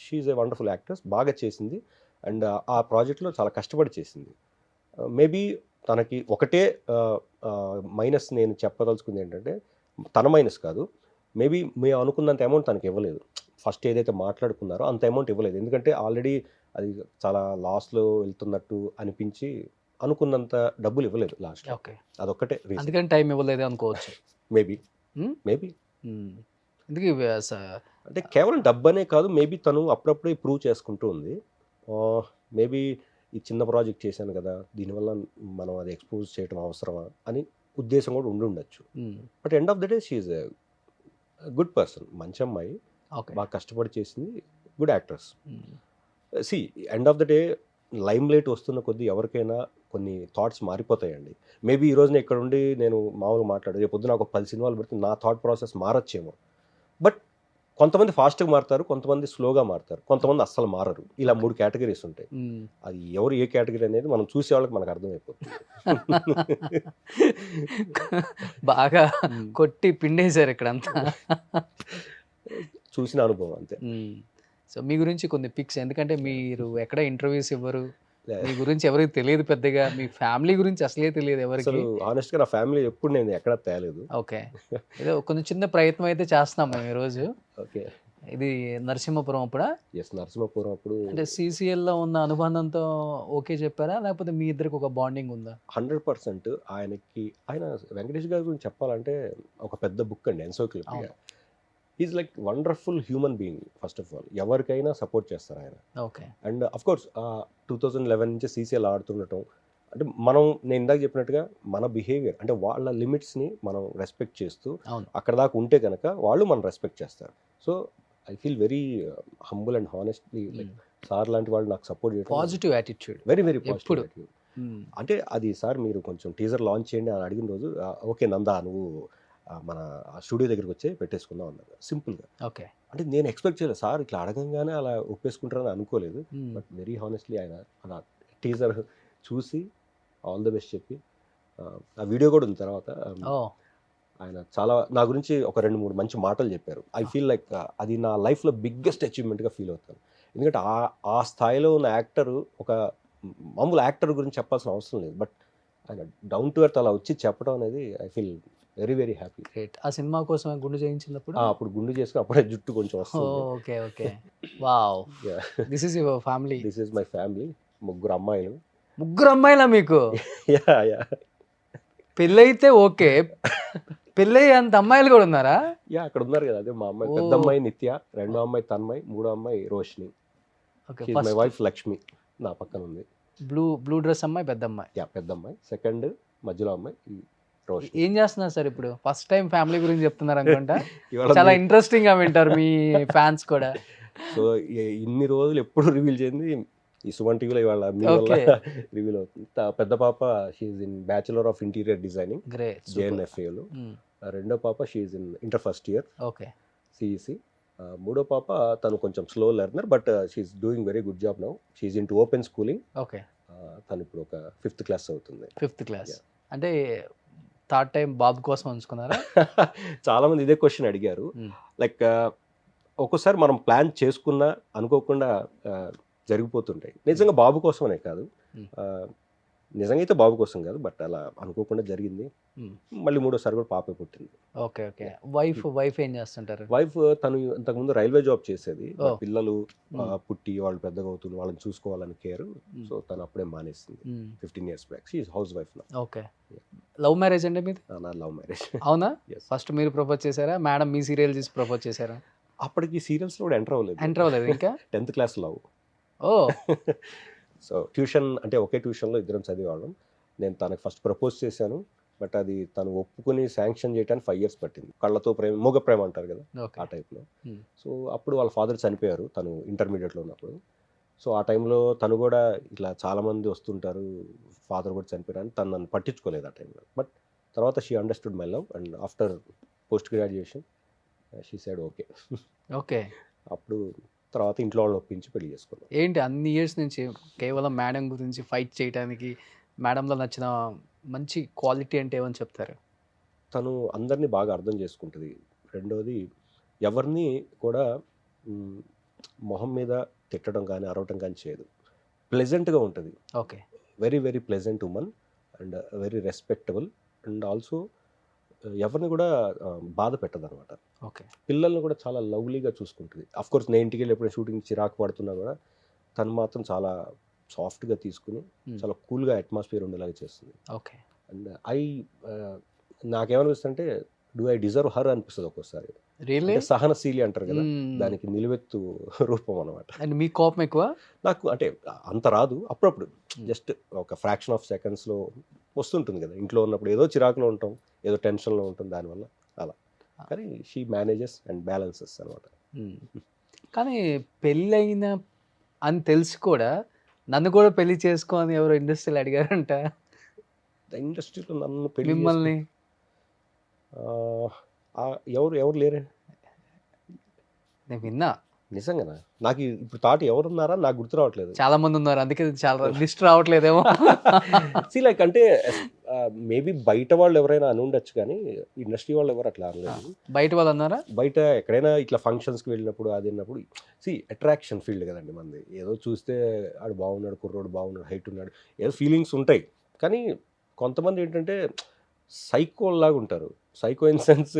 షీఈ్ ఏ వండర్ఫుల్ యాక్ట్రెస్, బాగా చేసింది. అండ్ ఆ ప్రాజెక్ట్లో చాలా కష్టపడి చేసింది. మేబీ తనకి ఒకటే మైనస్ నేను చెప్పదలుచుకుంది ఏంటంటే, తన మైనస్ కాదు, మేబీ మేము అనుకున్నంత అమౌంట్ తనకి ఇవ్వలేదు. ఫస్ట్ ఏదైతే మాట్లాడుకున్నారో అంత అమౌంట్ ఇవ్వలేదు. ఎందుకంటే ఆల్రెడీ అది చాలా లాస్లో వెళ్తున్నట్టు అనిపించి అనుకున్నంత డబ్బులు ఇవ్వలేదు లాస్ట్. ఓకే. అదొక్కటే రీజన్. అందుకని టైం ఇవ్వలేదు అనుకోవచ్చు. మేబీ మేబీ ఎందుకు అంటే కేవలం డబ్బనే కాదు, మేబీ తను అప్పుడప్పుడే ప్రూవ్ చేసుకుంటూ ఉంది. మేబీ ఈ చిన్న ప్రాజెక్ట్ చేశాను కదా, దీనివల్ల మనం అది ఎక్స్పోజ్ చేయడం అవసరమా అని ఉద్దేశం కూడా ఉండి ఉండొచ్చు. But end of the day she's a good person, మంచి అమ్మాయి, బాగా కష్టపడి చేసింది, good actress. See end of the day limelight వస్తున్న కొద్దీ ఎవరికైనా కొన్ని థాట్స్ మారిపోతాయండి. మేబీ ఈరోజు నేను ఇక్కడ ఉండి నేను మామూలుగా మాట్లాడు, రేపు పొద్దున ఒక 10 సినిమాలు పెడితే నా థాట్ ప్రాసెస్ మారచ్చేమో. బట్ కొంతమంది ఫాస్ట్గా మారుతారు, కొంతమంది స్లోగా మారుతారు, కొంతమంది అస్సలు మారరు. ఇలా 3 కేటగిరీస్ ఉంటాయి. అది ఎవరు ఏ కేటగిరీ అనేది మనం చూసే వాళ్ళకి మనకు అర్థమైపోతుంది. బాగా కొట్టి పిండేశారు ఇక్కడంతా. చూసిన అనుభవం అంతే. సో మీ గురించి కొన్ని పిక్స్, ఎందుకంటే మీరు ఎక్కడ ఇంటర్వ్యూస్ ఇవ్వరు, మీ గురించి ఎవరికి తెలియదు పెద్దగా, మీ ఫ్యామిలీ గురించి అసలే తెలియదు ఎవరికి. ఆనెస్ట్గా నా ఫ్యామిలీ ఎప్పుడు నేను ఎక్కడ తేలేదు. ఓకే. ఏదో కొంచెం చిన్న ప్రయత్నం అయితే చేస్తున్నాం మేము ఈరోజు. ఓకే. ఇది నరసింహపురం అప్పుడా? ఎస్, నరసింహపురం అప్పుడు. అంటే CCLలో ఉన్న అనుబంధంతో ఓకే చెప్పారా, లేకపోతే మీ ఇద్దరికి ఒక బాండింగ్ ఉందా? 100%. ఆయన వెంకటేష్ గారి గురించి చెప్పాలంటే ఒక పెద్ద బుక్ అండి, encyclopaedia. Is like wonderful human being. First of all ఎవరికైనా సపోర్ట్ చేస్తారు ఆయన. ఓకే. అండ్ అఫ్ కోర్స్ 2011 నుంచి CCL ఆడుతుండటం అంటే నేను ఇందాక చెప్పినట్టుగా మన బిహేవియర్ అంటే వాళ్ళ లిమిట్స్ని మనం రెస్పెక్ట్ చేస్తూ అక్కడ దాకా ఉంటే కనుక వాళ్ళు మనం రెస్పెక్ట్ చేస్తారు. So I feel very humble and honestly, like sir లాంటి వాళ్ళు నాకు సపోర్ట్ చేయడం, positive attitude, very very positive attitude. అంటే అది సార్ మీరు కొంచెం టీజర్ లాంచ్ చేయండి అని అడిగిన రోజు, ఓకే నందా నువ్వు మన స్టూడియో దగ్గరికి వచ్చి పెట్టేసుకుందాం అన్నారు సింపుల్గా. ఓకే. అంటే నేను ఎక్స్పెక్ట్ చేయలేదు సార్ ఇట్లా అడగంగానే అలా ఒప్పేసుకుంటారని అనుకోలేదు. బట్ వెరీ హానెస్ట్లీ ఆయన అలా టీజర్ చూసి ఆల్ ద బెస్ట్ చెప్పి, ఆ వీడియో కూడా ఉంది తర్వాత, ఆయన చాలా నా గురించి ఒక 2-3 మంచి మాటలు చెప్పారు. ఐ ఫీల్ లైక్ అది నా లైఫ్లో బిగ్గెస్ట్ అచీవ్మెంట్గా ఫీల్ అవుతాను. ఎందుకంటే ఆ స్థాయిలో ఉన్న యాక్టర్, ఒక మామూలు యాక్టర్ గురించి చెప్పాల్సిన అవసరం లేదు, బట్ ఆయన డౌన్ టు ఎర్త్ అలా వచ్చి చెప్పడం అనేది I feel very very happy. Great. ఆ సినిమా కోసం గుండు చేయించినప్పుడు అప్పుడు గుండు చేసుకుని అప్పుడే జుట్టు కొంచెం వస్తుంది. Okay okay. Wow. This is your family? This is my family. 3 అమ్మాయిలు. 3 అమ్మాయిలా మీకు? యా. పెళ్ళైతే ఓకే, పెళ్ళయ్యే అంత అమ్మాయిలు కూడా ఉన్నారా? యా, అక్కడ ఉన్నారు కదా. అదే మా అమ్మాయి, పెద్ద అమ్మాయి నిత్య, 2వ అమ్మాయి తన్మయ్, 3వ అమ్మాయి రోషిని. మై వైఫ్ లక్ష్మి నా పక్కన ఉంది. బ్లూ డ్రెస్ అమ్మాయి పెద్ద అమ్మాయి. యా, పెద్ద అమ్మాయి. సెకండ్ మధ్యలో అమ్మాయి రోషిని. ఏం చేస్తున్నారు సార్ ఇప్పుడు? ఫస్ట్ టైం ఫ్యామిలీ గురించి చెప్తున్నారు అనుకుంటా. చాలా ఇంట్రెస్టింగ్ గా వింటారు మీ ఫ్యాన్స్ కూడా. సో ఇన్ని రోజులు ఎప్పుడు రివీల్ చేయండి ఈ సుమన్ టీవీలో ఇవాళ రివీల్ అవుతుంది. పెద్ద పాప she's in bachelor of interior designing, JNFAలో. 2వ పాప she's in inter first year, CEC. 3వ పాప తను కొంచెం slow learner, but she's doing very good job now. She's in to open schooling. తను ఇప్పుడు ఒక 5th క్లాస్ అవుతుంది. 5th క్లాస్ అంటే థర్డ్ టైం బాబు కోసం ఉంచుకున్నారా? చాలా మంది ఇదే క్వశ్చన్ అడిగారు. లైక్ ఒక్కోసారి మనం ప్లాన్ చేసుకున్నా అనుకోకుండా జరిగిపోతుంటాయి. నిజంగా బాబు కోసమనే కాదు, నిజంగా అయితే బాబు కోసం కాదు, బట్ అలా అనుకోకుండా జరిగింది. మళ్ళీ 3వసారి కూడా పాపే పుట్టింది. Okay okay. వైఫ్ ఏం చేస్తుంటారు? వైఫ్ తను ఇంతకుముందు రైల్వే జాబ్ చేసేది. పిల్లలు పుట్టి వాళ్ళు పెద్దగా అవుతుంది, వాళ్ళని చూసుకోవాలని కేర్. సో తను అప్పుడే మానేసింది 15 years back. She is house wife. Okay. Love marriage అండి మీది? నా లవ్ మ్యారేజ్. అవునా? ఫస్ట్ మీరు ప్రపోజ్ చేశారా, మేడం మీ సీరియల్ చూసి ప్రపోజ్ చేశారా? అప్పటికి సీరియల్స్ కూడా ఎంటర్ అవ్వలేదు ఇంకా. 10th class love. So tuition అంటే ఒకే ట్యూషన్లో ఇద్దరం చదివేవాళ్ళం. నేను తనకు ఫస్ట్ ప్రపోజ్ చేశాను, బట్ అది తను ఒప్పుకుని శాంక్షన్ చేయడానికి 5 years పట్టింది. కళ్ళతో ప్రేమ, మూగ ప్రేమ అంటారు కదా, ఆ టైప్లో. సో అప్పుడు వాళ్ళ ఫాదర్ చనిపోయారు తను ఇంటర్మీడియట్లో ఉన్నప్పుడు. సో ఆ టైంలో తను కూడా ఇట్లా చాలామంది వస్తుంటారు, ఫాదర్ కూడా చనిపోయారు అని తను నన్ను పట్టించుకోలేదు ఆ టైంలో. బట్ తర్వాత she understood my love and after post graduation she said okay. Okay. అప్పుడు తర్వాత ఇంట్లో వాళ్ళని ఒప్పించి పెళ్లి చేసుకున్నాం. ఏంటి అన్ని ఇయర్స్ నుంచి కేవలం మేడం గురించి ఫైట్ చేయడానికి, మేడంలో నచ్చిన మంచి క్వాలిటీ అంటే ఏమని చెప్తారు? తను అందరినీ బాగా అర్థం చేసుకుంటుంది. రెండోది ఎవరిని కూడా మ్, మొహం మీద తిట్టడం కానీ అరవటం కానీ చేయదు. ప్లెజెంట్గా ఉంటుంది. Okay. Very very pleasant woman and very respectable and also ఎవరిని కూడా బాధ పెట్టదన్నమాట. ఓకే. పిల్లల్ని కూడా చాలా లవ్లీగా చూసుకుంటుంది. అఫ్ కోర్స్ నేను ఇంటికి వెళ్ళి ఎప్పుడైనా షూటింగ్ చిరాకు పడుతున్నా కూడా తను మాత్రం చాలా సాఫ్ట్గా తీసుకుని చాలా కూల్గా అట్మాస్ఫియర్ ఉండేలాగా చేస్తుంది. ఓకే. అండ్ నాకేమనిపిస్తుంది అంటే డూ ఐ డిజర్వ్ హర్ అనిపిస్తుంది ఒక్కోసారి. రియల్లీ? అంటే సహనశీలి అంటారు కదా, దానికి నిలువెత్తు రూపం అనమాట. అండ్ మీ కోపం ఎక్కువ? నాకు అంటే అంత రాదు, అప్పుడప్పుడు జస్ట్ ఒక ఫ్రాక్షన్ ఆఫ్ సెకండ్స్లో వస్తుంటుంది కదా. ఇంట్లో ఉన్నప్పుడు ఏదో చిరాకులో ఉంటాం, ఏదో టెన్షన్లో ఉంటాం, దానివల్ల అలా. కానీ షీ మేనేజెస్ అండ్ బ్యాలెన్సెస్ అనమాట. కానీ పెళ్ళైన అని తెలిసి కూడా నన్ను కూడా పెళ్లి చేసుకో అని ఎవరో ఇండస్ట్రీలో అడిగారంట ఇండస్ట్రీలో నన్ను పెళ్లి మిమ్మల్ని. ఎవరు లేరే. నేను విన్నా, నిజంగానా? నాకు ఇప్పుడు థాట్ ఎవరున్నారా నాకు గుర్తు రావట్లేదు. చాలా మంది ఉన్నారు, అందుకే చాలా లిస్ట్ రావట్లేదేమో. లైక్ అంటే మేబీ బయట వాళ్ళు ఎవరైనా అని ఉండొచ్చు, కానీ ఇండస్ట్రీ వాళ్ళు ఎవరు అట్లా అనలేదు. బయట వాళ్ళు అన్నారా? బయట ఎక్కడైనా ఇట్లా ఫంక్షన్స్కి వెళ్ళినప్పుడు అది అన్నప్పుడు అట్రాక్షన్ ఫీల్డ్ కదండి మంది. ఏదో చూస్తే ఆడు బాగున్నాడు, కుర్రోడు బాగున్నాడు, హైట్ ఉన్నాడు, ఏదో ఫీలింగ్స్ ఉంటాయి. కానీ కొంతమంది ఏంటంటే సైకోల్లాగా ఉంటారు. సైకో ఇన్ సెన్స్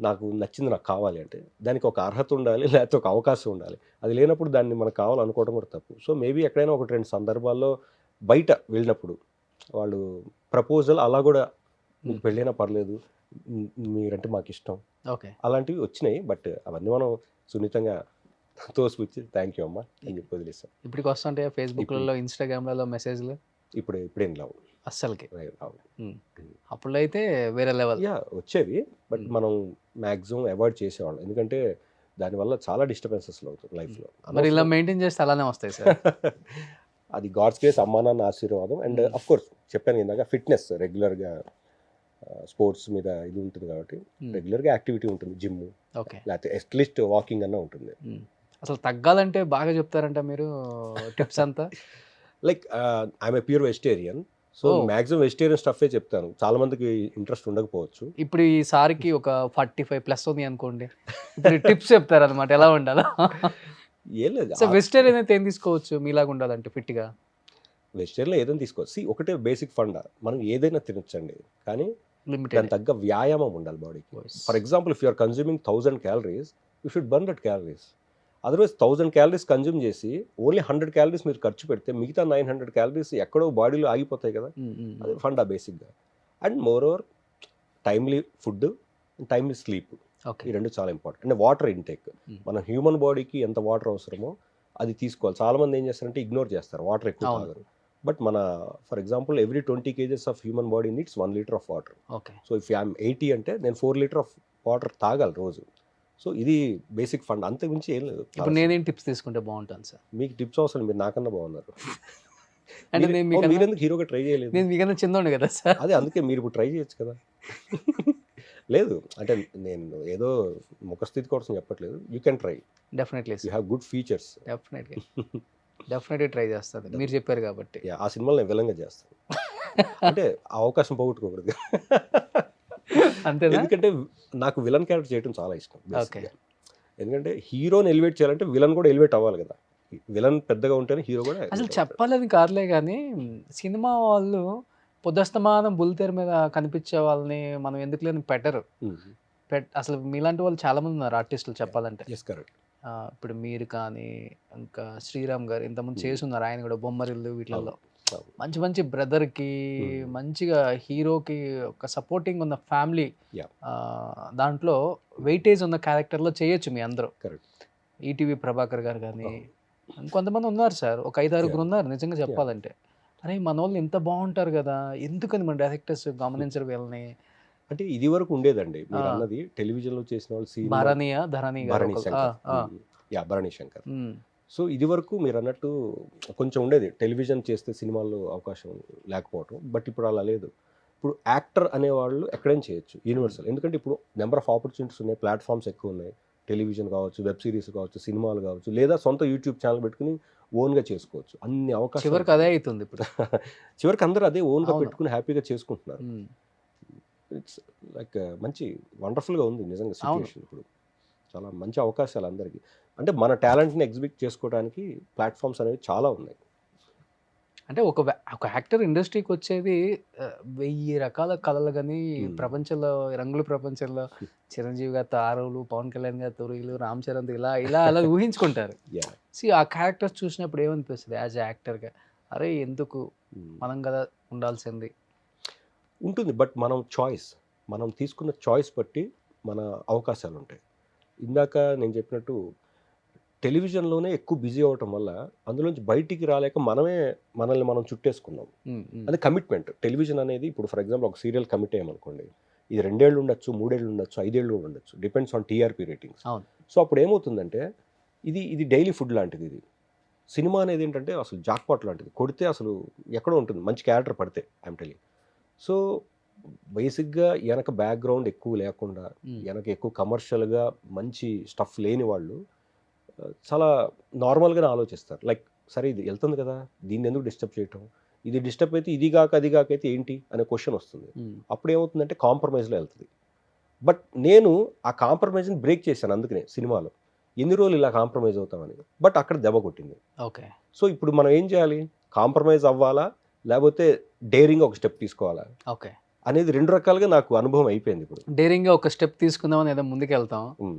నాకు నచ్చింది నాకు కావాలి అంటే దానికి ఒక అర్హత ఉండాలి, లేకపోతే ఒక అవకాశం ఉండాలి. అది లేనప్పుడు దాన్ని మనకు కావాలనుకోవడం కూడా తప్పు. సో మేబీ ఎక్కడైనా ఒకటి రెండు సందర్భాల్లో బయట వెళ్ళినప్పుడు వాళ్ళు ప్రపోజల్ అలా కూడా మీకు పెళ్ళైనా పర్లేదు, మీరంటే మాకు ఇష్టం, ఓకే, అలాంటివి వచ్చినాయి. బట్ అవన్నీ మనం సున్నితంగా తోసిపుచ్చి థ్యాంక్ యూ అమ్మా అని చెప్పి వదిలేస్తాం. ఇప్పటికి వస్తుంటే ఫేస్బుక్లలో, ఇన్స్టాగ్రామ్లలో మెసేజ్లు ఇప్పుడేం రావు అస్సలకి. రావు. అప్పుడు అయితే వేరే లెవెల్. వచ్చేవి, బట్ మనం మ్యాక్సిమం అవాయిడ్ చేసేవాళ్ళం. ఎందుకంటే దానివల్ల చాలా డిస్టర్బెన్సెస్ అవుతుంది లైఫ్లో. మరి ఇలా మెయింటైన్ చేస్తే అలానే వస్తాయి సార్. అది గాడ్స్ గ్రేస్, అమ్మా నాన్న ఆశీర్వాదం. అండ్ అఫ్ కోర్స్ చెప్పాను ఇందాక, ఫిట్నెస్ రెగ్యులర్గా స్పోర్ట్స్ మీద ఇది ఉంటుంది కాబట్టి రెగ్యులర్గా యాక్టివిటీ ఉంటుంది. జిమ్ ఓకే, లేకపోతే అట్లీస్ట్ వాకింగ్ అన్న ఉంటుంది. అసలు తగ్గాలంటే బాగా చెప్తారంట మీరు టిప్స్ అంతా. Like I'm a pure vegetarian, so maximum vegetarian స్టఫే చెప్తాను. చాలా మందికి ఇంట్రెస్ట్ ఉండకపోవచ్చు. ఇప్పుడు ఈసారికి ఒక 45+ ఉంది అనుకోండి, ఇప్పుడు టిప్స్ చెప్తారు అనమాట ఎలా ఉండాలా. ఏం లేదు, సో వెజిటేరియన్ అయితే ఏం తీసుకోవచ్చు మీలాగా ఉండాలంటే ఫిట్గా? వెజిటేరియన్లో ఏదైనా తీసుకోవచ్చు. ఒకటే బేసిక్ ఫండా, మనం ఏదైనా తినొచ్చండి, కానీ లిమిటెడ్. దాని తగ్గ వ్యాయామం ఉండాలి బాడీకి. For example if you are consuming 1000 calories, you should burn that calories. Otherwise 1000 calories consume చేసి ఓన్లీ 100 క్యాలరీస్ మీరు ఖర్చు పెడితే మిగతా 900 క్యాలరీస్ ఎక్కడో బాడీలో ఆగిపోతాయి కదా. అది ఫండా బేసిక్గా. And more over timely food, timely sleep, ఈ రెండు చాలా ఇంపార్టెంట్. అండ్ వాటర్ ఇంటేక్, మన హ్యూమన్ బాడీకి ఎంత వాటర్ అవసరమో అది తీసుకోవాలి. చాలామంది ఏం చేస్తారంటే ఇగ్నోర్ చేస్తారు, వాటర్ ఎక్కువ తాగరు. బట్ మన for example every 20 kgs of human body needs 1 litre of water. So if I'm 80 అంటే నేను 4 లీటర్ ఆఫ్ వాటర్ తాగాలి రోజు. సో ఇది బేసిక్ ఫండ్, అంతకుమించి ఏం లేదు. ఇప్పుడు నేనేం టిప్స్ తీసుకుంటే బాగుంటాను సార్? మీకు టిప్స్ అవసరం, మీరు నాకన్నా బాగున్నారు. అంటే మీరెందుకు హీరోగా ట్రై చేయలేదు? నేను మీకన్నా చిన్నోడు కదా సార్. అదే అందుకే మీరు ఇప్పుడు ట్రై చేయొచ్చు కదా. లేదు అంటే నేను ఏదో ముఖస్థితి కోసం చెప్పట్లేదు, you can try. Definitely you have good features. Definitely try చేస్తాను, మీరు చెప్పారు కాబట్టి. ఆ సినిమాలో నేను విలన్గా చేస్తాను. అంటే ఆ అవకాశం పోగొట్టుకోకూడదు. అంతేనా? ఎందుకంటే నాకు విలన్ క్యారెక్టర్ చేయడం చాలా ఇష్టం. ఎందుకంటే హీరోని ఎలివేట్ చేయాలంటే విలన్ కూడా ఎలివేట్ అవ్వాలి కదా. విలన్ పెద్దగా ఉంటేనే హీరో కూడా. అసలు చెప్పాలని కాదులే కానీ సినిమా వాళ్ళు పొద్దుస్తమానం బుల్లితెర మీద కనిపించే వాళ్ళని మనం ఎందుకు లేని పెట్టరు. అసలు మీలాంటి వాళ్ళు చాలా మంది ఉన్నారు ఆర్టిస్టులు చెప్పాలంటే. ఇప్పుడు మీరు కానీ ఇంకా శ్రీరామ్ గారు ఇంతకుముందు చేసి ఉన్నారు, ఆయన కూడా బొమ్మరిల్లు వీటిల్లో మంచి మంచి బ్రదర్కి మంచిగా హీరోకి ఒక సపోర్టింగ్ ఉన్న ఫ్యామిలీ, దాంట్లో వెయిటేజ్ ఉన్న క్యారెక్టర్లో చేయొచ్చు మీ అందరూ. ఈటీవీ ప్రభాకర్ గారు కానీ ఇంకొంతమంది ఉన్నారు సార్, ఒక 5-6 ఉన్నారు నిజంగా చెప్పాలంటే. అరే మన వాళ్ళు ఇంత బాగుంటారు కదా, ఎందుకని మన డైరెక్టర్స్ గమనించరు వీళ్ళని? అంటే ఇది వరకు ఉండేదండి మీరు అన్నది, టెలివిజన్లో చేసిన వాళ్ళు భరణి శంకర్. సో ఇది వరకు మీరు అన్నట్టు కొంచెం ఉండేది, టెలివిజన్ చేస్తే సినిమాల్లో అవకాశం లేకపోవటం. బట్ ఇప్పుడు అలా లేదు. ఇప్పుడు యాక్టర్ అనేవాళ్ళు ఎక్కడైనా చేయొచ్చు, యూనివర్సల్. ఎందుకంటే ఇప్పుడు నెంబర్ ఆఫ్ ఆపర్చునిటీస్ ఉన్నాయి, ప్లాట్ఫామ్స్ ఎక్కువ ఉన్నాయి. టెలివిజన్ కావచ్చు, వెబ్ సిరీస్ కావచ్చు, సినిమాలు కావచ్చు, లేదా సొంత యూట్యూబ్ ఛానల్ పెట్టుకుని ఓన్గా చేసుకోవచ్చు. అన్ని అవకాశాలు చివరికి అదే అవుతుంది ఇప్పుడు. చివరికి అందరూ అదే ఓన్గా అవును. పెట్టుకుని హ్యాపీగా చేసుకుంటున్నారు. ఇట్స్ లైక్ మంచి వండర్ఫుల్గా ఉంది నిజంగా సిచ్యువేషన్. ఇప్పుడు చాలా మంచి అవకాశాలు అందరికీ. అంటే మన టాలెంట్ని ఎగ్జిబిట్ చేసుకోవడానికి ప్లాట్ఫామ్స్ అనేవి చాలా ఉన్నాయి. అంటే ఒక యాక్టర్ ఇండస్ట్రీకి వచ్చేది 1000 రకాల కళలు కానీ ప్రపంచంలో, రంగుల ప్రపంచంలో చిరంజీవి గారితో ఆరవులు, పవన్ కళ్యాణ్ గారితో రొయ్యలు, రామ్ చరణ్తో ఇలా ఇలా అలా ఊహించుకుంటారు. ఆ క్యారెక్టర్స్ చూసినప్పుడు ఏమనిపిస్తుంది యాజ్ ఎ యాక్టర్గా? అరే ఎందుకు మనం కదా ఉండాల్సింది ఉంటుంది. బట్ మనం తీసుకున్న చాయిస్ బట్టి మన అవకాశాలు ఉంటాయి. ఇందాక నేను చెప్పినట్టు టెలివిజన్లోనే ఎక్కువ బిజీ అవ్వటం వల్ల అందులోంచి బయటికి రాలేక మనల్ని మనం చుట్టేసుకున్నాం. అది కమిట్మెంట్. టెలివిజన్ అనేది ఇప్పుడు ఫర్ ఎగ్జాంపుల్ ఒక సీరియల్ కమిట్ అయ్యామనుకోండి, ఇది 2 ఏళ్ళు ఉండొచ్చు, 3 ఏళ్ళు ఉండొచ్చు, 5 ఏళ్ళు కూడా ఉండొచ్చు, depends on TRP ratings. So అప్పుడు ఏమవుతుందంటే ఇది డైలీ ఫుడ్ లాంటిది. ఇది సినిమా అనేది ఏంటంటే అసలు జాక్పాట్ లాంటిది. కొడితే అసలు ఎక్కడో ఉంటుంది, మంచి క్యారెక్టర్ పడితే ఐఎమ్ టెలింగ్. సో బేసిక్గా వెనక బ్యాక్గ్రౌండ్ ఎక్కువ లేకుండా, వెనక ఎక్కువ కమర్షియల్గా మంచి స్టఫ్ లేని వాళ్ళు చాలా నార్మల్గానే ఆలోచిస్తారు. లైక్ సరే ఇది వెళ్తుంది కదా, దీన్ని ఎందుకు డిస్టర్బ్ చేయటం, ఇది డిస్టర్బ్ అయితే ఇది కాక అది కాక అయితే ఏంటి అనే క్వశ్చన్ వస్తుంది. అప్పుడు ఏమవుతుందంటే కాంప్రమైజ్లో వెళ్తుంది. బట్ నేను ఆ కాంప్రమైజ్ని బ్రేక్ చేశాను. అందుకనే సినిమాలో ఎన్ని రోజులు ఇలా కాంప్రమైజ్ అవుతామని. బట్ అక్కడ దెబ్బ కొట్టింది. ఓకే. సో ఇప్పుడు మనం ఏం చేయాలి? కాంప్రమైజ్ అవ్వాలా లేకపోతే డేరింగ్ ఒక స్టెప్ తీసుకోవాలా ఓకే అనేది 2 రకాలుగా నాకు అనుభవం అయిపోయింది. ఇప్పుడు డేరింగ్గా ఒక స్టెప్ తీసుకుందామని ఏదో ముందుకు వెళ్తాం,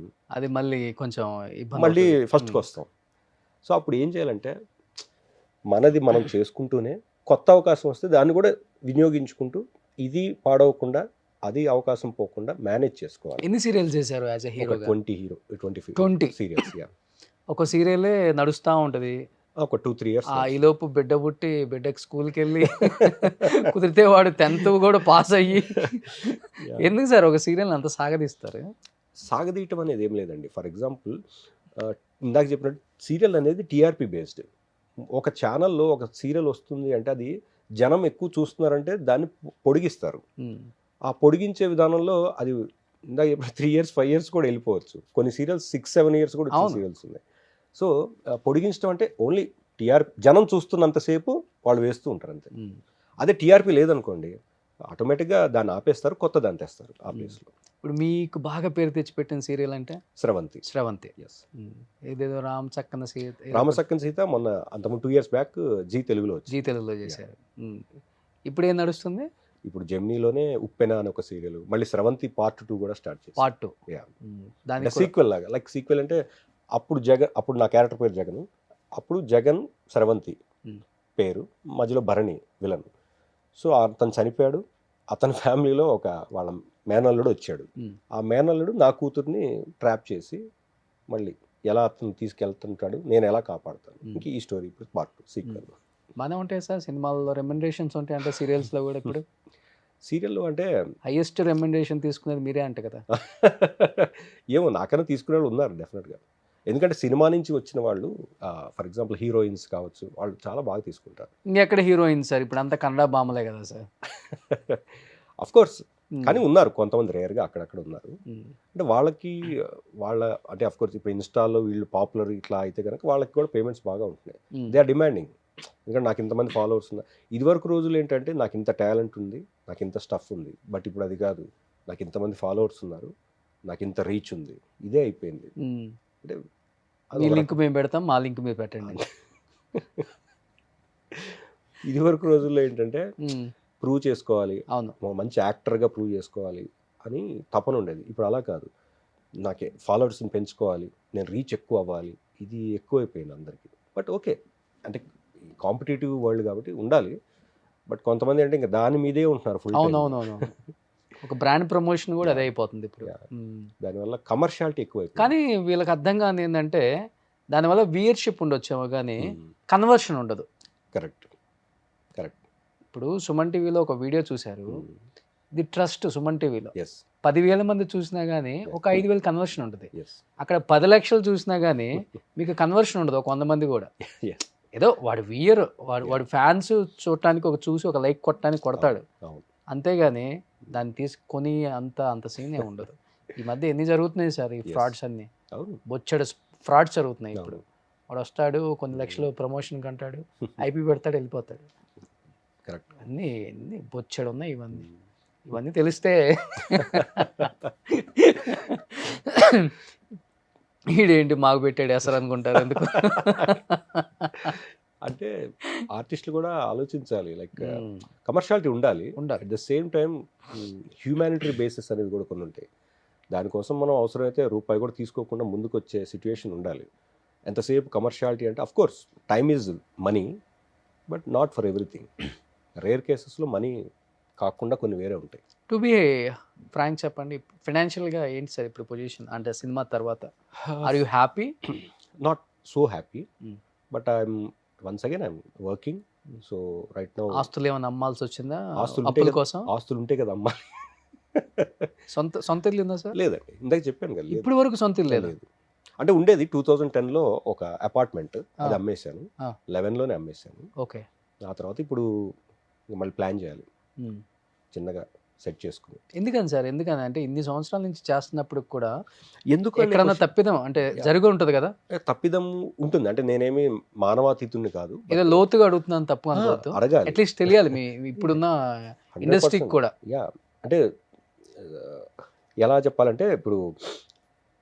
అది మళ్ళీ కొంచెం మళ్ళీ ఫస్ట్కి వస్తాం. సో అప్పుడు ఏం చేయాలంటే మనది మనం చేసుకుంటూనే కొత్త అవకాశం వస్తే దాన్ని కూడా వినియోగించుకుంటూ ఇది పాడవకుండా అది అవకాశం పోకుండా మేనేజ్ చేసుకోవాలి. ఎన్ని సీరియల్స్ చేశారు యాజ్ ఎ హీరో? 20 సీరియల్స్. ఒక సీరియలే నడుస్తూ ఉంటుంది. ఒక 2-3 ఇయర్స్. ఈలోపు బిడ్డ పుట్టి బిడ్డకి స్కూల్కి వెళ్ళి కుదిరితే వాడు 10th కూడా పాస్ అయ్యి ఎందుకు సార్ ఒక సీరియల్ అంత సాగదీస్తారు? సాగదీయటం అనేది ఏం లేదండి. ఫర్ ఎగ్జాంపుల్ ఇందాక చెప్పినట్టు సీరియల్ అనేది టీఆర్పీ బేస్డ్. ఒక ఛానల్లో ఒక సీరియల్ వస్తుంది అంటే అది జనం ఎక్కువ చూస్తున్నారంటే దాన్ని పొడిగిస్తారు. ఆ పొడిగించే విధానంలో అది ఇందాక 3 ఇయర్స్ 5 ఇయర్స్ కూడా వెళ్ళిపోవచ్చు. కొన్ని సీరియల్స్ 6-7 ఇయర్స్ కూడా సీరియల్స్ ఉన్నాయి. సో పొడిగించడం అంటే ఓన్లీ జనం చూస్తున్నంతసేపు వాళ్ళు వేస్తూ ఉంటారు అంతే. అదే టీఆర్పీ లేదనుకోండి, ఆటోమేటిక్గా దాన్ని ఆపేస్తారు, కొత్త దాన్ని తెస్తారు ఆ ప్లేస్లో. ఇప్పుడు మీకు బాగా పేరు తెచ్చిపెట్టిన సీరియల్ అంటే స్రవంతి. ఎస్. ఏదేదో రామచక్కన సీత మొన్న అంతకుముందు 2 ఇయర్స్ బ్యాక్ జీ తెలుగులో చేశారు. ఇప్పుడు ఏం నడుస్తుంది? ఇప్పుడు జెమినీలోనే ఉప్పెన అని ఒక సీరియల్, మళ్ళీ స్రవంతి పార్ట్ 2 కూడా స్టార్ట్ చేశారు. పార్ట్ 2 దాని సీక్వెల్ లాగా. లైక్ సీక్వెల్ అంటే అప్పుడు నా క్యారెక్టర్ పేరు జగన్, అప్పుడు జగన్ స్రవంతి పేరు, మధ్యలో భరణి విలన్. సో అతను చనిపోయాడు, అతని ఫ్యామిలీలో వాళ్ళ మేనల్లుడు వచ్చాడు. ఆ మేనల్లుడు నా కూతుర్ని ట్రాప్ చేసి మళ్ళీ ఎలా అతను తీసుకెళ్తుంటాడు, నేను ఎలా కాపాడుతాను, ఇంక ఈ స్టోరీ ఇప్పుడు పార్ట్ 2 సీక్వెల్. బాగానే ఉంటాయి సార్ సినిమాల్లో రెమ్యునరేషన్స్ ఉంటాయి అంటే సీరియల్స్లో కూడా. ఇప్పుడు సీరియల్లో అంటే హైయెస్ట్ రెమ్యునరేషన్ తీసుకునేది మీరే అంట కదా? ఏమో నాకన్నా తీసుకునే వాళ్ళు ఉన్నారు డెఫినెట్గా. ఎందుకంటే సినిమా నుంచి వచ్చిన వాళ్ళు ఫర్ ఎగ్జాంపుల్ హీరోయిన్స్ కావచ్చు, వాళ్ళు చాలా బాగా తీసుకుంటారు. ఇంకెక్కడ హీరోయిన్స్ సార్? ఇప్పుడు అంతా కన్నడ బామలే కదా సార్. అఫ్ కోర్స్, కానీ ఉన్నారు కొంతమంది రేర్గా అక్కడక్కడ ఉన్నారు. అంటే వాళ్ళకి అంటే అఫ్ కోర్స్ ఇప్పుడు ఇన్స్టాలో వీళ్ళు పాపులర్ ఇట్లా అయితే కనుక వాళ్ళకి కూడా పేమెంట్స్ బాగా ఉంటున్నాయి. They are demanding. ఎందుకంటే నాకు ఇంతమంది ఫాలోవర్స్ ఉన్నారు. ఇదివరకు రోజులు ఏంటంటే నాకు ఇంత టాలెంట్ ఉంది, నాకు ఇంత స్టఫ్ ఉంది, బట్ ఇప్పుడు అది కాదు, నాకు ఇంతమంది ఫాలోవర్స్ ఉన్నారు, నాకు ఇంత రీచ్ ఉంది, ఇదే అయిపోయింది. అంటే మీ లింక్ మేము పెడతాం, మా లింక్ మీరు పెట్టండి. ఇదివరకు రోజుల్లో ఏంటంటే ప్రూవ్ చేసుకోవాలి, మంచి యాక్టర్గా ప్రూవ్ చేసుకోవాలి అని తపన ఉండేది. ఇప్పుడు అలా కాదు, నాకే ఫాలోవర్స్ని పెంచుకోవాలి, నేను రీచ్ ఎక్కువ అవ్వాలి, ఇది ఎక్కువైపోయింది అందరికీ. బట్ ఓకే, అంటే కాంపిటేటివ్ వరల్డ్ కాబట్టి ఉండాలి. బట్ కొంతమంది అంటే ఇంకా దాని మీదే ఉంటున్నారు ఫుల్. అవునవునవును. ఒక బ్రాండ్ ప్రమోషన్ కూడా అదే అయిపోతుంది ఇప్పుడు. దానివల్ల కమర్షియాలిటీ ఎక్కువ. కానీ వీళ్ళకి అర్థం కాని ఏంటంటే దానివల్ల వ్యూయర్షిప్ ఉండొచ్చేమో కానీ కన్వర్షన్ ఉండదు. కరెక్ట్. ఇప్పుడు సుమన్ టీవీలో ఒక వీడియో చూశారు, ది ట్రస్ట్ సుమన్ టీవీలో 10,000 మంది చూసినా కానీ ఒక 5,000 కన్వర్షన్ ఉంటుంది. అక్కడ 10 లక్షలు చూసినా కానీ మీకు కన్వర్షన్ ఉండదు, ఒక 100 మంది కూడా. ఏదో వాడు వ్యూయర్, వాడు ఫ్యాన్స్ చూడటానికి చూసి ఒక లైక్ కొట్టడానికి కొడతాడు, అంతేగాని దాన్ని తీసుకొని అంత సీన్ ఉండదు. ఈ మధ్య ఎన్ని జరుగుతున్నాయి సార్ ఈ ఫ్రాడ్స్ అన్ని. అవును. బొచ్చడు ఫ్రాడ్స్ జరుగుతున్నాయి ఇప్పుడు. అవును. వాడు వస్తాడు, కొన్ని లక్షలు ప్రమోషన్కి అంటాడు, ఐపీ పెడతాడు, వెళ్ళిపోతాడు. కరెక్ట్. అన్నీ అన్నీ బొచ్చడు ఉన్నాయి ఇవన్నీ. ఇవన్నీ తెలిస్తే ఈడేంటి మాకు పెట్టాడు ఎసరు అనుకుంటారు ఎందుకు. అంటే ఆర్టిస్టులు కూడా ఆలోచించాలి, లైక్ కమర్షియాలిటీ ఉండాలి, ఉండాలి. At the same time humanitarian basis అనేవి కూడా కొన్ని ఉంటాయి. దానికోసం మనం అవసరమైతే రూపాయి కూడా తీసుకోకుండా ముందుకు వచ్చే సిచ్యువేషన్ ఉండాలి. ఎంతసేపు కమర్షియాలిటీ అంటే of course time is money, but not for everything. Rare కేసెస్లో మనీ కాకుండా కొన్ని వేరే ఉంటాయి. టు బి ఫ్రాంక్ చెప్పండి, ఫైనాన్షియల్గా ఏంటి సార్ ఇప్పుడు పొజిషన్, అంటే సినిమా తర్వాత are you happy? Not so happy, Hmm. But I'm once again I'm working. So right now ఆస్తులు ఏమైనా అమ్మాల్సి వచ్చిందా ఆస్తులు అప్పుల ఉంటే కోసం? ఆస్తులు ఉంటే కదా అమ్మా. సొంత ఇల్లు ఉందా సార్? లేదండి, ఇందాక చెప్పాను కదా, లేదు. ఇప్పుడు వరకు సొంత ఇల్లు లేదు. లేదు. అంటే ఉండేది 2010లో ఒక అపార్ట్మెంట్, అది అమ్మేశాను. ఆ. 11లోనే అమ్మేశాను. ఓకే. ఆ తర్వాత ఇప్పుడు మళ్ళీ ప్లాన్ చేయాలి, చిన్నగా సెట్ చేసుకుని. ఎందుకని సార్, ఎందుకని అంటే ఇన్ని సంవత్సరాల నుంచి చేస్తున్నప్పుడు కూడా ఎందుకు ఎక్కడన్నా తప్పిదం అంటే జరిగి ఉంటుంది కదా? తప్పిదం ఉంటుంది, అంటే నేనేమి మానవాతీతుని కాదు, ఏదో లోతుగా అడుగుతున్నాను, తప్పు అనుకోవద్దు, అడగాలి, అట్లీస్ట్ తెలియాలి మీ ఇప్పుడున్న 100%. ఇండస్ట్రీకి కూడా. యా, అంటే ఎలా చెప్పాలంటే ఇప్పుడు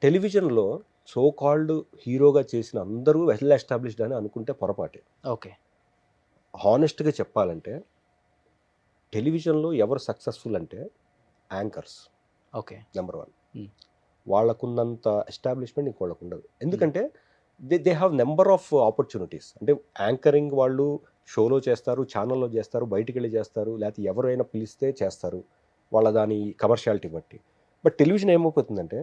టెలివిజన్లో సో కాల్డ్ హీరోగా చేసిన అందరూ వెల్ ఎస్టాబ్లిష్డ్ అని అనుకుంటే పొరపాటే. ఓకే. హానెస్ట్గా చెప్పాలంటే టెలివిజన్లో ఎవరు సక్సెస్ఫుల్ అంటే యాంకర్స్, ఓకే, నెంబర్ 1. Hmm. వాళ్ళకున్నంత ఎస్టాబ్లిష్మెంట్ ఇంకోళ్ళకు ఉండదు. ఎందుకంటే they have number of opportunities. అంటే యాంకరింగ్ వాళ్ళు షోలో చేస్తారు, ఛానల్లో చేస్తారు, బయటికి వెళ్ళి చేస్తారు, లేకపోతే ఎవరైనా పిలిస్తే చేస్తారు, వాళ్ళ దాని కమర్షియాలిటీ బట్టి. బట్ టెలివిజన్ ఏమైపోతుందంటే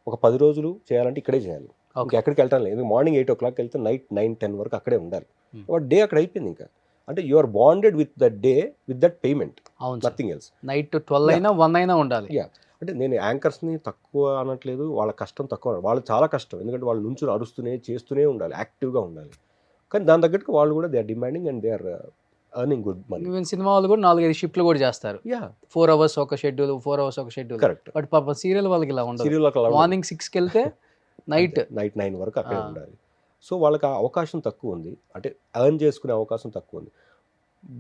ఒక 10 రోజులు చేయాలంటే ఇక్కడే చేయాలి, ఇంకెక్కడికి వెళ్ళటం లేదు. మార్నింగ్ 8 o'clock వెళ్తే నైట్ 9-10 వరకు అక్కడే ఉండాలి. బట్ డే అక్కడ అయిపోయింది. ఇంకా అంటే you are bonded with that day, with that payment, nothing else. Night 12 అయినా 1 అయినా ఉండాలి. యా, అంటే నేను యాంకర్స్ని తక్కువ అనట్లేదు, వాళ్ళ కష్టం తక్కువ, వాళ్ళు చాలా కష్టం. ఎందుకంటే వాళ్ళు నుంచి అరుస్తూనే చేస్తూనే ఉండాలి, యాక్టివ్గా ఉండాలి. కానీ దాని తగ్గట్టుగా వాళ్ళు కూడా they are demanding and they are earning good money. Even cinema వాళ్ళు కూడా 4-5 షిఫ్ట్లు కూడా చేస్తారు. యా, 4 hours ఒక షెడ్యూల్, 4 hours ఒక షెడ్యూల్. కరెక్ట్. బట్ పాప సీరియల్ వాళ్ళకి ఇలా ఉండదు. సీరియల్ మార్నింగ్ 6కి వెళ్తే నైట్ 9 వరకు అక్కడే ఉండాలి. సో వాళ్ళకి ఆ అవకాశం తక్కువ ఉంది, అంటే ఎర్న్ చేసుకునే అవకాశం తక్కువ ఉంది.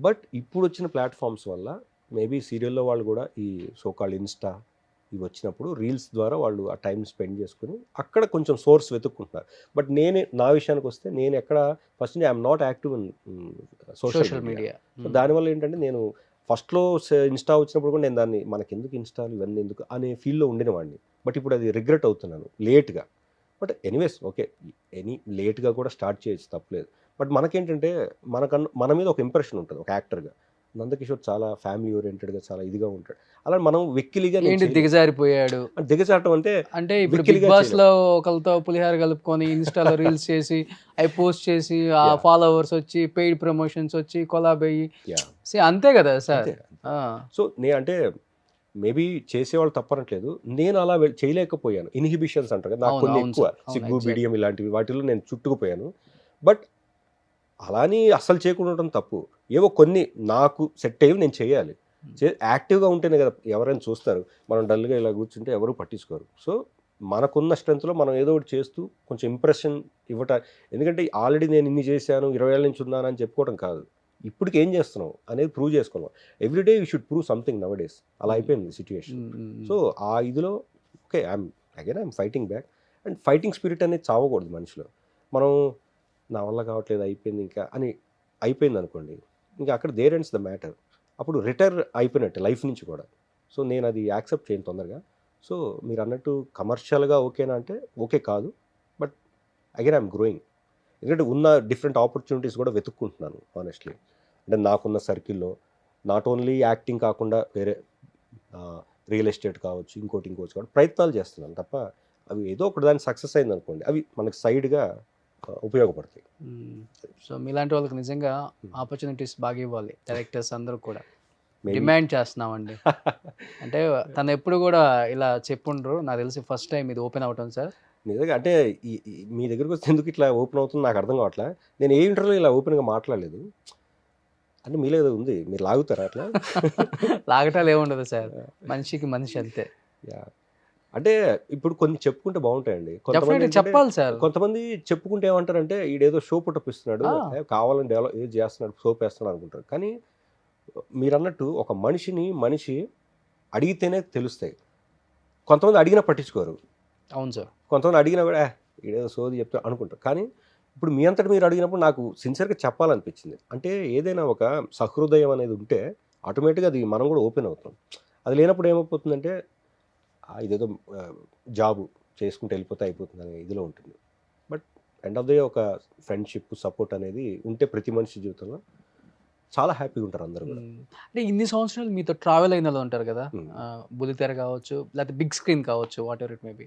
బట్ ఇప్పుడు వచ్చిన ప్లాట్ఫామ్స్ వల్ల మేబీ సీరియల్లో వాళ్ళు కూడా ఈ సోకాల్డ్ ఇన్స్టా ఇవి వచ్చినప్పుడు రీల్స్ ద్వారా వాళ్ళు ఆ టైం స్పెండ్ చేసుకుని అక్కడ కొంచెం సోర్స్ వెతుక్కుంటున్నారు. బట్ నా విషయానికి వస్తే నేను ఎక్కడ first I'm not active in social media. So దానివల్ల ఏంటంటే నేను ఫస్ట్లో ఇన్స్టా వచ్చినప్పుడు కూడా నేను దాన్ని మనకెందుకు ఇన్స్టాలు ఇవన్నీ ఎందుకు అనే ఫీల్డ్లో ఉండినవాడిని. బట్ ఇప్పుడు అది రిగ్రెట్ అవుతున్నాను లేట్గా. బట్ ఎనీవేస్ ఓకే, లేట్గా కూడా స్టార్ట్ చేయొచ్చు, తప్పలేదు. బట్ మనకేంటంటే మన మీద ఒక ఇంప్రెషన్ ఉంటుంది ఒక యాక్టర్గా. నందకిషోర్ చాలా ఫ్యామిలీ ఓరియంటెడ్గా చాలా ఇదిగా ఉంటాడు. అలా మనం వెక్కిలిగా దిగజారిపోయాడు. దిగజారటం అంటే ఇప్పుడు బిగ్ బాస్ లో ఒకరితో పులిహార కలుపుకొని ఇన్స్టాలో రీల్స్ చేసి అవి పోస్ట్ చేసి ఆ ఫాలోవర్స్ వచ్చి పెయిడ్ ప్రమోషన్స్ వచ్చి కొలాబ్ అయ్యి అంతే కదా సార్. సో అంటే మేబీ చేసేవాళ్ళు తప్పనట్లేదు, నేను అలా చేయలేకపోయాను. ఇన్హిబిషన్స్ అంటారు కదా, నాకు కొన్ని ఎక్కువ, సిగ్గు బిడియం ఇలాంటివి వాటిలో నేను చుట్టుకుపోయాను. బట్ అలాని అస్సలు చేయకుండా ఉండటం తప్పు. ఏవో కొన్ని నాకు సెట్ అయ్యి నేను చేయాలి. యాక్టివ్గా ఉంటేనే కదా ఎవరైనా చూస్తారు. మనం డల్గా ఇలా కూర్చుంటే ఎవరు పట్టించుకోరు. సో మనకున్న స్ట్రెంత్లో మనం ఏదో ఒకటి చేస్తూ కొంచెం ఇంప్రెషన్ ఇవ్వటం. ఎందుకంటే ఆల్రెడీ నేను ఇన్ని చేశాను, 20 ఏళ్ళ నుంచి ఉన్నానని చెప్పుకోవడం కాదు, ఇప్పటికి ఏం చేస్తున్నావు అనేది ప్రూవ్ చేసుకోవాలి. Everyday you should prove something now days. అలా అయిపోయింది సిచ్యువేషన్. సో ఆ ఇదిలో okay, I'm fighting back. And fighting spirit అనేది చావకూడదు మనిషిలో. మనం నా వల్ల కావట్లేదు అయిపోయింది ఇంకా అని అయిపోయింది అనుకోండి, ఇంకా అక్కడ దేర్ ఎండ్స్ ద మ్యాటర్. అప్పుడు రిటైర్ అయిపోయినట్టు లైఫ్ నుంచి కూడా. సో నేను అది యాక్సెప్ట్ చేయను తొందరగా. సో మీరు అన్నట్టు కమర్షియల్గా ఓకేనా అంటే ఓకే కాదు, బట్ అగైన్ ఐఎమ్ గ్రోయింగ్. ఎందుకంటే ఉన్న డిఫరెంట్ ఆపర్చునిటీస్ కూడా వెతుక్కుంటున్నాను ఆనెస్ట్లీ. అంటే నాకున్న సర్కిల్లో నాట్ ఓన్లీ యాక్టింగ్ కాకుండా వేరే రియల్ ఎస్టేట్ కావచ్చు, ఇంకోటి కావచ్చు, ప్రయత్నాలు చేస్తున్నాను తప్ప అవి ఏదో ఒకటి దాన్ని సక్సెస్ అయింది అనుకోండి, అవి మనకు సైడ్గా ఉపయోగపడతాయి. సో మీలాంటి వాళ్ళకి నిజంగా ఆపర్చునిటీస్ బాగా ఇవ్వాలి. డైరెక్టర్స్ అందరూ కూడా డిమాండ్ చేస్తున్నామండి. అంటే తను ఎప్పుడు కూడా ఇలా చెప్పుండ్రు, నాకు తెలిసి ఫస్ట్ టైం ఇది ఓపెన్ అవటం సార్. నిజంగా అంటే మీ దగ్గరకు వస్తే ఎందుకు ఇట్లా ఓపెన్ అవుతుంది నాకు అర్థం కావట్లే. నేను ఏ ఇంటర్వ్యూలో ఇలా ఓపెన్గా మాట్లాడలేదు. అంటే మీలో ఏదో ఉంది, మీరు లాగుతారా అట్లా? లాగటాలు ఏముండదు సార్, మనిషికి మనిషి అంతే. అంటే ఇప్పుడు కొన్ని చెప్పుకుంటే బాగుంటాయండి. డెఫినెట్లీ చెప్పాలి సార్. కొంతమంది చెప్పుకుంటే ఏమంటారంటే ఈడేదో షో పుట్టపిస్తున్నాడు, ఆ. కావాలని డెవలప్ ఏది చేస్తున్నాడు, సోప్ వేస్తున్నాడు అనుకుంటారు. కానీ మీరన్నట్టు ఒక మనిషి అడిగితేనే తెలుస్తాయి. కొంతమంది అడిగినా పట్టించుకోరు, అవును సార్. కొంతమంది అడిగినా కూడా ఈడేదో సోది చెప్తా అనుకుంటారు. కానీ ఇప్పుడు మీ అంతటి మీరు అడిగినప్పుడు నాకు సిన్సియర్గా చెప్పాలనిపించింది. అంటే ఏదైనా ఒక సహృదయం అనేది ఉంటే ఆటోమేటిక్గా అది మనం కూడా ఓపెన్ అవుతాం. అది లేనప్పుడు ఏమైపోతుందంటే ఇదేదో జాబు చేసుకుంటూ వెళ్ళిపోతే అయిపోతుంది అనే ఇదిలో ఉంటుంది. But end of the day ఒక ఫ్రెండ్షిప్ సపోర్ట్ అనేది ఉంటే ప్రతి మనిషి జీవితంలో చాలా హ్యాపీగా ఉంటారు అందరూ కూడా. అంటే ఇన్ని సంవత్సరాలు మీతో ట్రావెల్ అయిన వాళ్ళు ఉంటారు కదా, Hmm. బుల్లితెర కావచ్చు లేకపోతే బిగ్ స్క్రీన్ కావచ్చు, what ever it may be,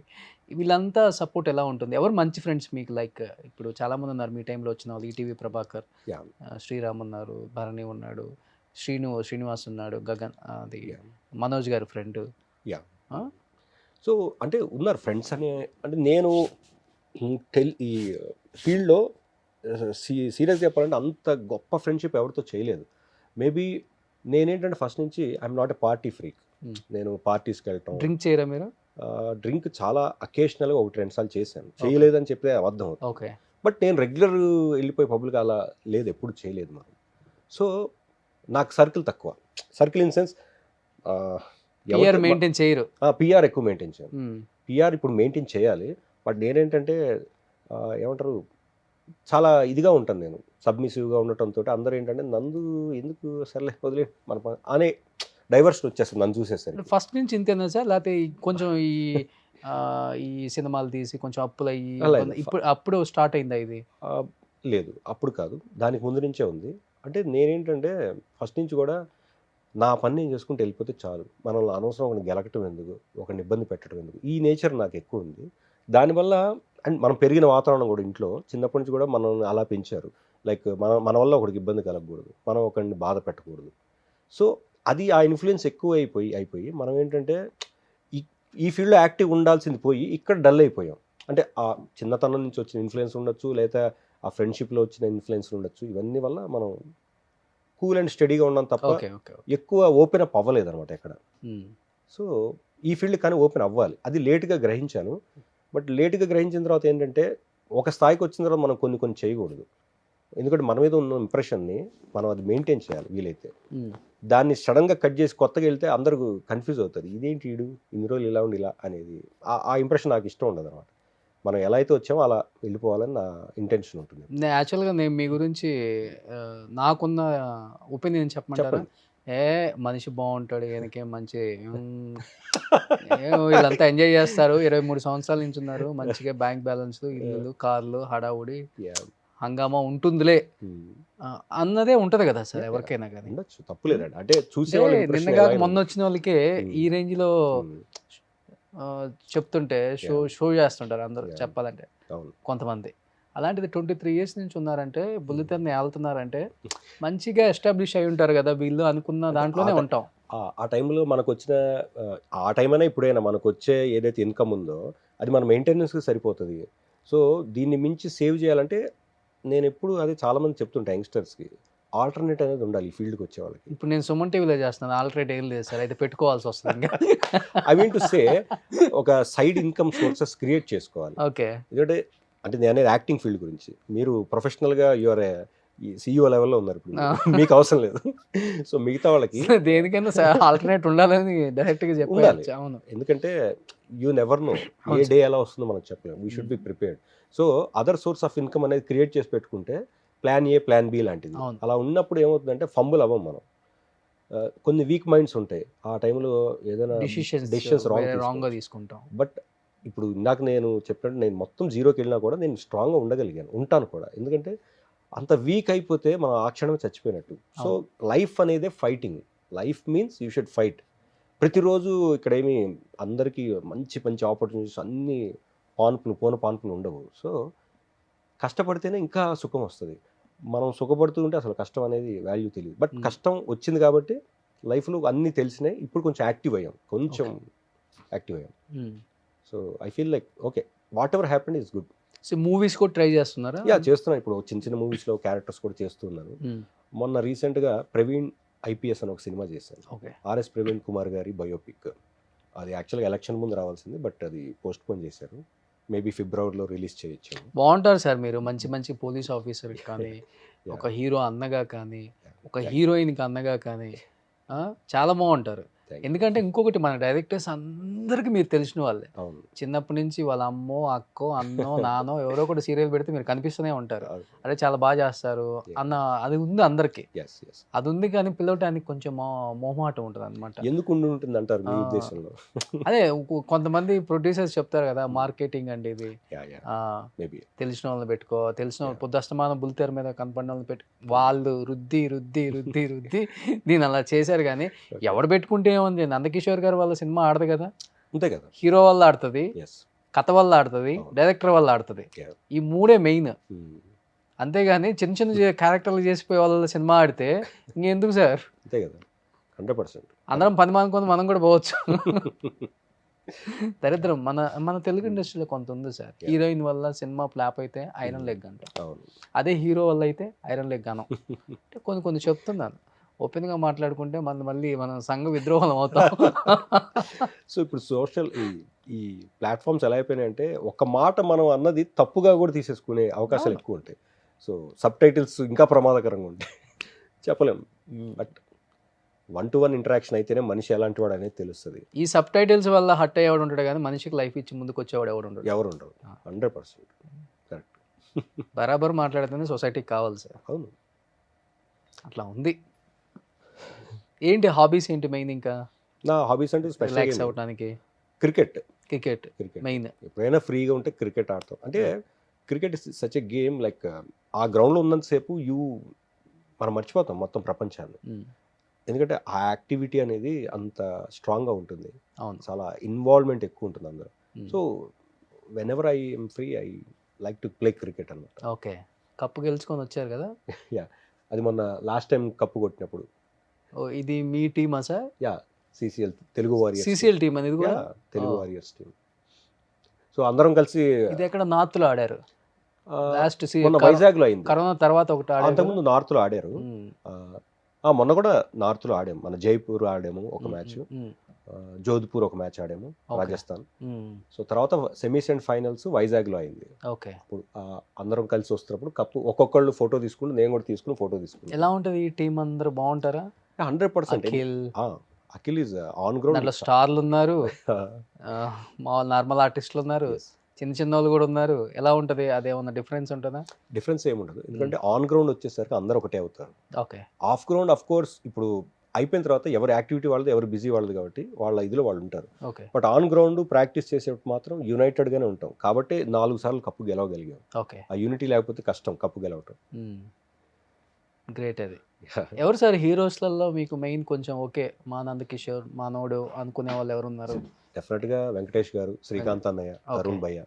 వీళ్ళంతా సపోర్ట్ ఎలా ఉంటుంది? ఎవరు మంచి ఫ్రెండ్స్ మీకు? లైక్ ఇప్పుడు చాలా మంది ఉన్నారు మీ టైంలో వచ్చిన వాళ్ళు, ఈటీవీ ప్రభాకర్, Yeah. శ్రీరామ్ ఉన్నారు, భరణి ఉన్నాడు, శ్రీనివాస్ ఉన్నాడు, గగన్, అది Yeah. మనోజ్ గారి ఫ్రెండ్. యా సో అంటే ఉన్నారు ఫ్రెండ్స్ అనే అంటే నేను ఈ ఫీల్డ్లో సీరియస్గా చెప్పాలంటే అంత గొప్ప ఫ్రెండ్షిప్ ఎవరితో చేయలేదు. మేబీ నేనేంటంటే ఫస్ట్ నుంచి I'm not a party freak. నేను పార్టీస్కి వెళ్ళటం, డ్రింక్ చేయరా మీరు? డ్రింక్ చాలా అకేషనల్గా 1-2 సార్లు చేశాను. చేయలేదని చెప్తే అబద్ధం అవుతుంది. ఓకే. బట్ నేను రెగ్యులర్ వెళ్ళిపోయి పబ్లిక్ అలా లేదు, ఎప్పుడు చేయలేదు మనం. సో నాకు సర్కిల్ తక్కువ. Circle in sense PR maintain చేయరు. పిఆర్ ఎక్కువ మెయింటైన్ చేయాలి. పిఆర్ ఇప్పుడు మెయింటైన్ చేయాలి. బట్ నేనేంటంటే ఏమంటారు, చాలా ఇదిగా ఉంటాను నేను, సబ్మిసివ్గా ఉండటంతో అందరూ ఏంటంటే నందు ఎందుకు సర్లే వదిలే మన అనే డైవర్షన్ వచ్చేస్తుంది నన్ను చూసేసరికి. ఫస్ట్ నుంచి ఇంతేనా సార్, లేకపోతే కొంచెం ఈ సినిమాలు తీసి కొంచెం అప్పులు అయ్యి ఇప్పుడు అప్పుడు స్టార్ట్ అయిందా ఇది? లేదు, అప్పుడు కాదు, దానికి ముందు నుంచే ఉంది. అంటే నేనేంటంటే ఫస్ట్ నుంచి కూడా నా పని నేను చేసుకుంటూ వెళ్ళిపోతే చాలు, మనల్ని అనవసరం ఒకరిని గెలకటం ఎందుకు, ఒకరిని ఇబ్బంది పెట్టడం ఎందుకు, ఈ నేచర్ నాకు ఎక్కువ ఉంది. దానివల్ల అండ్ మనం పెరిగిన వాతావరణం కూడా ఇంట్లో చిన్నప్పటి నుంచి కూడా మనం అలా పెంచారు. లైక్ మన వల్ల ఒకరికి ఇబ్బంది కలగకూడదు, మనం ఒకరిని బాధ పెట్టకూడదు. సో అది ఆ ఇన్ఫ్లుయెన్స్ ఎక్కువ అయిపోయి మనం ఏంటంటే ఈ ఫీల్డ్లో యాక్టివ్ ఉండాల్సింది పోయి ఇక్కడ డల్ అయిపోయాం. అంటే ఆ చిన్నతనం నుంచి వచ్చిన ఇన్ఫ్లుయెన్స్ ఉండొచ్చు, లేదా ఆ ఫ్రెండ్షిప్లో వచ్చిన ఇన్ఫ్లుయెన్స్ ఉండొచ్చు. ఇవన్నీ వల్ల మనం కూల్ అండ్ స్టడీగా ఉన్నాం తప్ప ఎక్కువ ఓపెన్ అప్ అవ్వలేదు అనమాట ఎక్కడ. సో ఈ ఫీల్డ్ కానీ ఓపెన్ అవ్వాలి, అది లేట్గా గ్రహించాను. బట్ లేట్గా గ్రహించిన తర్వాత ఏంటంటే ఒక స్థాయికి వచ్చిన తర్వాత మనం కొన్ని చేయకూడదు. ఎందుకంటే మన మీద ఉన్న ఇంప్రెషన్ని మనం అది మెయింటైన్ చేయాలి వీలైతే. దాన్ని సడన్గా కట్ చేసి కొత్తగా వెళ్తే అందరూ కన్ఫ్యూజ్ అవుతారు, ఇదేంటి వీడు ఇన్ని రోజులు ఇలా ఉండి ఇలా అనేది. ఆ ఇంప్రెషన్ నాకు ఇష్టం ఉండదు అనమాట. మనం ఎలా అయితే వచ్చామో అలా వెళ్ళిపోవాలని నా ఇంటెన్షన్ ఉంటుంది. యాక్చువల్గా నేను మీ గురించి నాకున్న ఒపీనియన్ చెప్పమంటారా? మనిషి బాగుంటాడు, ఈయనకేం మంచి వీళ్ళంతా ఎంజాయ్ చేస్తారు, 23 సంవత్సరాల నుంచి ఉన్నారు, మంచిగా బ్యాంక్ బ్యాలెన్స్, ఇల్లు, కార్లు, హడావుడి, హంగామా ఉంటుందిలే అన్నదే ఉంటది కదా సార్ ఎవరికైనా కానీ. ఉండొచ్చు, తప్పులేదండి. అంటే చూసే నిన్నగా మొన్న వచ్చిన వాళ్ళకే ఈ రేంజ్ లో చెప్తుంటే షో చేస్తుంటారు అందరూ చెప్పాలంటే కొంతమంది. అలాంటిది 23 years నుంచి ఉన్నారంటే, బుల్లితెరని ఏళ్తున్నారంటే మంచిగా ఎస్టాబ్లిష్ అయి ఉంటారు కదా వీళ్ళు అనుకున్న దాంట్లోనే ఉంటాం. ఆ టైంలో మనకు వచ్చిన ఆ టైం అయినా ఇప్పుడైనా మనకు వచ్చే ఏదైతే ఇన్కమ్ ఉందో అది మన మెయింటెనెన్స్కి సరిపోతుంది. సో దీన్ని మించి సేవ్ చేయాలంటే నేను ఎప్పుడు అదే చాలామంది చెప్తుంటా యంగ్స్టర్స్కి, ఆల్టర్నేట్ అనేది ఉండాలి ఈ ఫీల్డ్కి వచ్చే వాళ్ళకి. ఇప్పుడు నేను సుమన్ టీవీలో చేస్తున్నాను, ఆల్టర్నేట్ ఏం లేదు సార్, అయితే పెట్టుకోవాల్సి వస్తుంది. ఐ మీన్ టు సే ఒక సైడ్ ఇన్కమ్ సోర్సెస్ క్రియేట్ చేసుకోవాలి. ఓకే. ఎందుకంటే అంటే నేను అనేది యాక్టింగ్ ఫీల్డ్ గురించి, మీరు ప్రొఫెషనల్గా యువర్ CEO లెవెల్లో ఉన్నారు ఇప్పుడు, మీకు అవసరం లేదు. సో మిగతా వాళ్ళకి దేనికైనా ఆల్టర్నేట్ ఉండాలని డైరెక్ట్గా చెప్పాలి. అవును, ఎందుకంటే you never know A day ఎలా వస్తుందో మనకు చెప్పలేము. We should be prepared. So other source of income అనేది క్రియేట్ చేసి పెట్టుకుంటే ప్లాన్ ఏ ప్లాన్ బి లాంటిది. అలా ఉన్నప్పుడు ఏమవుతుందంటే ఫంబుల్ అవ్వం మనం. కొన్ని వీక్ మైండ్స్ ఉంటాయి ఆ టైంలో, ఏదైనా డెసిషన్స్ రాంగ్గా తీసుకుంటాం. బట్ ఇప్పుడు ఇందాక నేను చెప్పినట్టు నేను మొత్తం జీరోకి వెళ్ళినా కూడా నేను స్ట్రాంగ్గా ఉండగలిగాను, ఉంటాను కూడా. ఎందుకంటే అంత వీక్ అయిపోతే మనం ఆ క్షణమే చచ్చిపోయినట్టు. సో లైఫ్ అనేది fighting. Life means you should fight. ప్రతిరోజు ఇక్కడ ఏమి అందరికీ మంచి మంచి ఆపర్చునిటీస్ అన్నీ పాన్పులు ఉండవు. సో కష్టపడితేనే ఇంకా సుఖం వస్తుంది. మనం సుఖపడుతూ ఉంటే అసలు కష్టం అనేది వాల్యూ తెలియదు. బట్ కష్టం వచ్చింది కాబట్టి లైఫ్లో అన్నీ తెలిసినాయి. ఇప్పుడు కొంచెం యాక్టివ్ అయ్యాం. So I feel like okay, what ever happened is good. So movies కూడా ట్రై చేస్తున్నారా? చేస్తున్నాను. ఇప్పుడు చిన్న మూవీస్లో క్యారెక్టర్స్ కూడా చేస్తున్నాను. మొన్న రీసెంట్గా ప్రవీణ్ IPS అని ఒక సినిమా చేశాను. RS ప్రవీణ్ కుమార్ గారి బయోపిక్. అది యాక్చువల్గా ఎలక్షన్ ముందు రావాల్సింది, బట్ అది పోస్ట్ పోన్ చేశారు. మేబీ ఫిబ్రవరిలో రిలీజ్ చేయొచ్చు. బాగుంటారు సార్ మీరు, మంచి మంచి పోలీస్ ఆఫీసర్ కానీ, ఒక హీరో అన్నగా కానీ, ఒక హీరోయిన్కి అన్నగా కానీ చాలా బాగుంటారు. ఎందుకంటే ఇంకొకటి, మన డైరెక్టర్స్ అందరికీ మీరు తెలిసిన వాళ్ళే. అవును, చిన్నప్పటి నుంచి వాళ్ళ అమ్మో, అక్కో, అన్నో, నానో ఎవరో ఒకటి సీరియల్ పెడితే మీరు కనిపిస్తూనే ఉంటారు. అరే చాలా బాగా చేస్తారు అన్న అది ఉంది అందరికి. అది ఉంది, కానీ పిలవటానికి కొంచెం మొహమాటం ఉంటుంది అనమాట. ఎందుకు ఉంటుంది అంటారు మీ ఉద్దేశంలో? అదే కొంతమంది ప్రొడ్యూసర్స్ చెప్తారు కదా, మార్కెటింగ్ అంటే ఇది తెలిసిన వాళ్ళని పెట్టుకో, తెలిసిన వాళ్ళు పొద్దుస్తమానం బుల్తెర మీద కనపడిన వాళ్ళని పెట్టు, వాళ్ళు రుద్ది రుద్ది రుద్ది రుద్ది దీని అలా చేశారు. కానీ ఎవడు పెట్టుకుంటే ఏముంది, నందకిషోర్ గారు వాళ్ళ సినిమా ఆడదు కదా, అంతే కదా, హీరో వల్ల ఆడుతుంది, కథ వల్ల ఆడుతుంది, డైరెక్టర్ వల్ల ఆడుతుంది. ఈ మూడే మెయిన్. అంతేగాని చిన్న చిన్న క్యారెక్టర్లు చేసిపోయే వాళ్ళ సినిమా ఆడితే ఇంకెందుకు సార్? అంతే కదా, 100%. అందరం 10 మంది కొంత మనం కూడా పోవచ్చు. దరిద్రం మన తెలుగు ఇండస్ట్రీలో కొంత ఉంది సార్. హీరోయిన్ వల్ల సినిమా ఫ్లాప్ అయితే ఐరన్ లెగ్ అంట, అదే హీరో వల్ల అయితే ఐరన్ లెగ్ అనం. అంటే కొన్ని చెప్తున్నాను, ఓపెన్గా మాట్లాడుకుంటే మళ్ళీ మనం సంఘ విద్రోహం అవుతాం. సో ఇప్పుడు సోషల్ ఈ ప్లాట్ఫామ్స్ ఎలా అయిపోయినాయంటే ఒక మాట మనం అన్నది తప్పుగా కూడా తీసేసుకునే అవకాశాలు ఎక్కువ ఉంటాయి. సో సబ్ టైటిల్స్ ఇంకా ప్రమాదకరంగా ఉంటాయి, చెప్పలేము. బట్ 1-to-1 ఇంటరాక్షన్ అయితేనే మనిషి ఎలాంటి వాడు అనేది తెలుస్తుంది. ఈ సబ్ టైటిల్స్ వల్ల హట్ అయ్యేవాడు ఉంటాడు, కానీ మనిషికి లైఫ్ ఇచ్చి ముందుకు వచ్చేవాడు ఎవరు ఉండరు. 100% కరెక్ట్. బరాబర్ మాట్లాడితేనే సొసైటీకి కావాలి సార్. అవును, అట్లా ఉంది. ఏంటి హాబీస్ ఏంటి మెయిన్? ఇంకా నా హాబీస్ అంటే రిలాక్స్ అవ్వడానికి క్రికెట్ మెయిన్. ఎప్పుడైనా ఫ్రీగా ఉంటే క్రికెట్ ఆడతాం. అంటే cricket is such a game, like ఆ గ్రౌండ్లో ఉన్నంతసేపు మనం మర్చిపోతాం మొత్తం ప్రపంచాన్ని. ఎందుకంటే ఆ యాక్టివిటీ అనేది అంత స్ట్రాంగ్గా ఉంటుంది. అవును, చాలా ఇన్వాల్వ్మెంట్ ఎక్కువ ఉంటుంది అందులో. So when ever I M free I like to play cricket అన్నమాట. ఓకే, కప్పు గెలుచుకొని వచ్చారు కదా. యా, అది మొన్న లాస్ట్ టైం కప్పు కొట్టినప్పుడు. ఇది మీ టీమా sir? Yeah, CCL Telugu warriors. CCL team అనేది కూడా తెలుగు వారియర్స్ టీమ్. సో అందరం కలిసి. ఇది ఎక్కడ నార్త్ లో ఆడారు? లాస్ట్ వైజాగ్ లో అయింది. కరోనా తర్వాత ఒకటి ఆడారు, అంతకుముందు నార్త్ లో ఆడారు. మొన్న కూడా నార్త్ లో ఆడాము, మన జైపూర్ ఆడాము ఒక మ్యాచ్, జోధ్పూర్ ఒక మ్యాచ్ ఆడాము, రాజస్థాన్. సో తర్వాత సెమీస్ అండ్ ఫైనల్స్ వైజాగ్ లో అయింది. ఓకే, అప్పుడు అందరం కలిసి వస్తున్నప్పుడు కప్పు ఒక్కొక్కళ్ళు ఫోటో తీసుకుని, నేను కూడా తీసుకుని ఫోటో తీసుకుని. ఎలా ఉంటది ఈ టీం? అందరూ బాగుంటారా? 100%. Akhil is on ground. దాంట్లో స్టార్లు ఉన్నారు, నార్మల్ ఆర్టిస్టులు ఉన్నారు, చిన్న చిన్న వాళ్ళు కూడా ఉన్నారు. ఎలా ఉంటది? అదేమన్నా డిఫరెన్స్ ఉంటుందా? డిఫరెన్స్ ఏముండదు, ఎందుకంటే ఆన్ గ్రౌండ్ వచ్చేసరికి అందరూ ఒకటే అవుతారు. Okay, of ground of course ఇప్పుడు అయిపోయిన తర్వాత ఎవరు యాక్టివిటీ వాళ్ళది, ఎవరు బిజీ వాళ్ళది, కాబట్టి వాళ్ళ ఇదిలో వాళ్ళు ఉంటారు. బట్ ఆన్ గ్రౌండ్ ప్రాక్టీస్ చేసేటప్పుడు మాత్రం యునైటెడ్ గానే ఉంటాం. కాబట్టి 4 సార్లు కప్పు గెలవగలిగాం. ఓకే, ఆ యూనిటీ లేకపోతే కష్టం కప్పు గెలవటం. గ్రేట్. అది ఎవరు సార్ హీరోస్లలో మీకు మెయిన్ కొంచెం ఓకే మా నందకిషోర్ మనోడు అనుకునే వాళ్ళు ఎవరు ఉన్నారు? డెఫినెట్ గా వెంకటేష్ గారు, శ్రీకాంత్ అన్నయ్య, తరుణ్ భయ్య,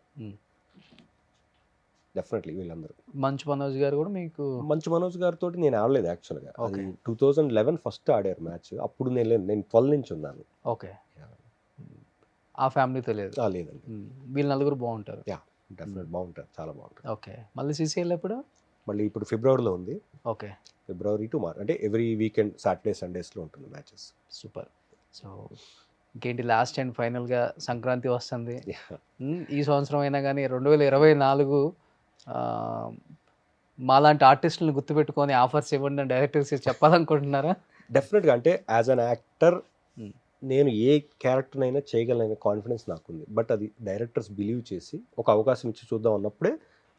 డెఫినెట్లీ వీళ్ళందరూ. మంచు మనోజ్ గారు కూడా మీకు? మంచు మనోజ్ గారితో నేను ఆడలేదు యాక్చువల్గా. అది 2011 ఫస్ట్ ఆడారు మ్యాచ్. అప్పుడు నేను 12 నుంచి ఉన్నాను. ఓకే, ఆ ఫ్యామిలీతో లేదు? లేదండి. వీళ్ళు నలుగురు బాగుంటారు. డెఫినెట్ బాగుంటారు, చాలా బాగుంటారు. ఓకే, మళ్ళీ CCL ఎప్పుడు? మళ్ళీ ఇప్పుడు ఫిబ్రవరిలో ఉంది. ఓకే, ఫిబ్రవరి టు మార్చ్, అంటే ఎవ్రీ వీకెండ్ సాటర్డే సండేస్లో ఉంటుంది మ్యాచెస్. సూపర్. సో ఇంకేంటి, లాస్ట్ అండ్ ఫైనల్గా సంక్రాంతి వస్తుంది. ఈ సంవత్సరం అయినా కానీ 2024 మాలాంటి ఆర్టిస్టులను గుర్తుపెట్టుకొని ఆఫర్స్ ఇవ్వండి అని డైరెక్టర్స్ చెప్పాలనుకుంటున్నారా? డెఫినెట్గా, అంటే యాజ్ అన్ యాక్టర్ నేను ఏ క్యారెక్టర్ అయినా చేయగలనైనా కాన్ఫిడెన్స్ నాకుంది. బట్ అది డైరెక్టర్స్ బిలీవ్ చేసి ఒక అవకాశం ఇచ్చి చూద్దాం అన్నప్పుడే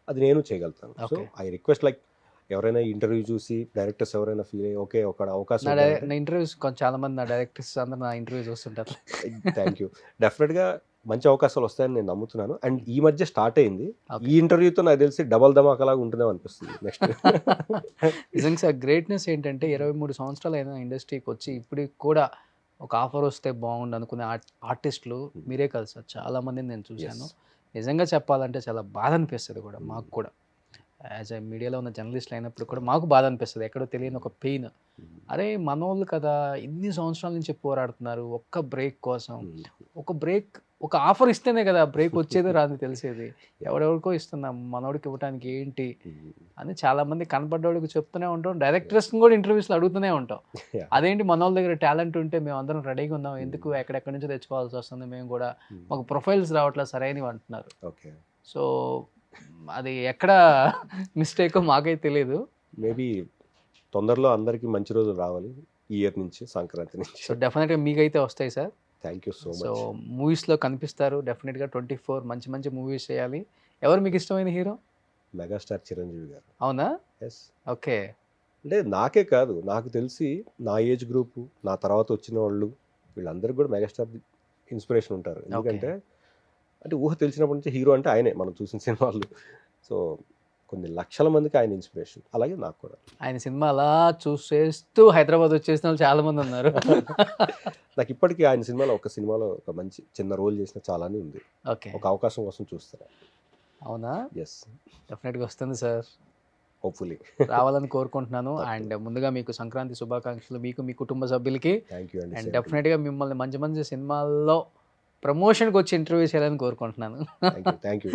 అది నేను చేయగలుగుతాను. సో ఐ రిక్వెస్ట్, లైక్ ఎవరైనా ఇంటర్వ్యూ చూసి డైరెక్టర్స్ ఎవరైనా ఫీల్ అయ్యి ఓకే ఒక అవకాశం. నా ఇంటర్వ్యూస్ చాలా మంది నా డైరెక్టర్స్ అందరూ నా ఇంటర్వ్యూ చూస్తుంటారు. Thank you. డెఫినెట్గా మంచి అవకాశాలు వస్తాయని నేను నమ్ముతున్నాను. అండ్ ఈ మధ్య స్టార్ట్ అయింది. ఈ ఇంటర్వ్యూతో నాకు తెలిసి డబల్ ధమాకాలాగా ఉంటుందేమో అనిపిస్తుంది నెక్స్ట్. నిజంగా సార్ గ్రేట్నెస్ ఏంటంటే 23 సంవత్సరాలు అయినా ఇండస్ట్రీకి వచ్చి ఇప్పటికి కూడా ఒక ఆఫర్ వస్తే బాగుండు అనుకునే ఆర్టిస్టులు మీరే కాదు సార్, చాలామందిని నేను చూశాను. నిజంగా చెప్పాలంటే చాలా బాధ అనిపిస్తుంది కూడా మాకు కూడా. యాజ్ ఎ మీడియాలో ఉన్న జర్నలిస్టులు అయినప్పుడు కూడా మాకు బాధ అనిపిస్తుంది, ఎక్కడో తెలియని ఒక పెయిన్. అరే మనోళ్ళు కదా ఇన్ని సంవత్సరాల నుంచి పోరాడుతున్నారు ఒక్క బ్రేక్ కోసం. ఒక బ్రేక్ ఒక ఆఫర్ ఇస్తేనే కదా బ్రేక్ వచ్చేది రాదు తెలిసేది. ఎవరెవరికో ఇస్తున్నాం, మనోడికి ఇవ్వడానికి ఏంటి అని చాలా మంది కనపడ్డోడికి చెప్తూనే ఉంటాం. డైరెక్టర్స్ని కూడా ఇంటర్వ్యూస్లో అడుగుతూనే ఉంటాం. అదేంటి మన వాళ్ళ దగ్గర టాలెంట్ ఉంటే మేము అందరం రెడీగా ఉన్నాం, ఎందుకు ఎక్కడెక్కడి నుంచో తెచ్చుకోవాల్సి వస్తుంది, మేము కూడా మాకు ప్రొఫైల్స్ రావట్లేదు సరైనవి అంటున్నారు. ఓకే, సో అది ఎక్కడ మిస్టేక్ మాకైతే తెలియదు. మేబీ తొందరలో అందరికీ మంచి రోజులు రావాలి ఈ ఇయర్ నుంచి, సంక్రాంతి నుంచి. సో డెఫినెట్గా మీకైతే వస్తాయి sir. Thank you so so much. మూవీస్లో కనిపిస్తారు డెఫినెట్గా. 24 మంచి మంచి మూవీస్ చేయాలి. ఎవరు మీకు ఇష్టమైన హీరో? మెగాస్టార్ చిరంజీవి గారు. అవునా? ఎస్. ఓకే. అంటే నాకే కాదు, నాకు తెలిసి నా ఏజ్ గ్రూపు, నా తర్వాత వచ్చిన వాళ్ళు, వీళ్ళందరికీ కూడా మెగాస్టార్ ఇన్స్పిరేషన్ ఉంటారు. ఎందుకంటే అంటే ఊహ తెలిసినప్పటి నుంచి హీరో అంటే ఆయనే, మనం చూసిన సినిమాలు. సో కొన్ని లక్షల మందికి ఆయన ఇన్స్పిరేషన్. అలాగే నాకు కూడా. ఆయన సినిమా అలా చూసేస్తూ హైదరాబాద్ వచ్చేసిన వాళ్ళు చాలా మంది ఉన్నారు. నాకు ఇప్పటికీ ఆయన సినిమాలో ఒక మంచి చిన్న రోల్ చేసిన చాలానే ఉంది. ఓకే. ఒక అవకాశం కోసం చూస్తాను. అవునా? ఎస్, డెఫినెట్గా వస్తుంది సార్, హోప్ఫుల్లీ రావాలని కోరుకుంటున్నాను. అండ్ ముందుగా మీకు సంక్రాంతి శుభాకాంక్షలు, మీకు మీ కుటుంబ సభ్యులకి. థ్యాంక్ యూ అండి. అండ్ డెఫినెట్గా మిమ్మల్ని మంచి మంచి సినిమాల్లో ప్రమోషన్కి వచ్చి ఇంటర్వ్యూ చేయాలని కోరుకుంటున్నాను. Thank you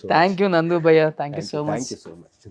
so thank you నందు భయ్య, thank you so much. Thank you so much.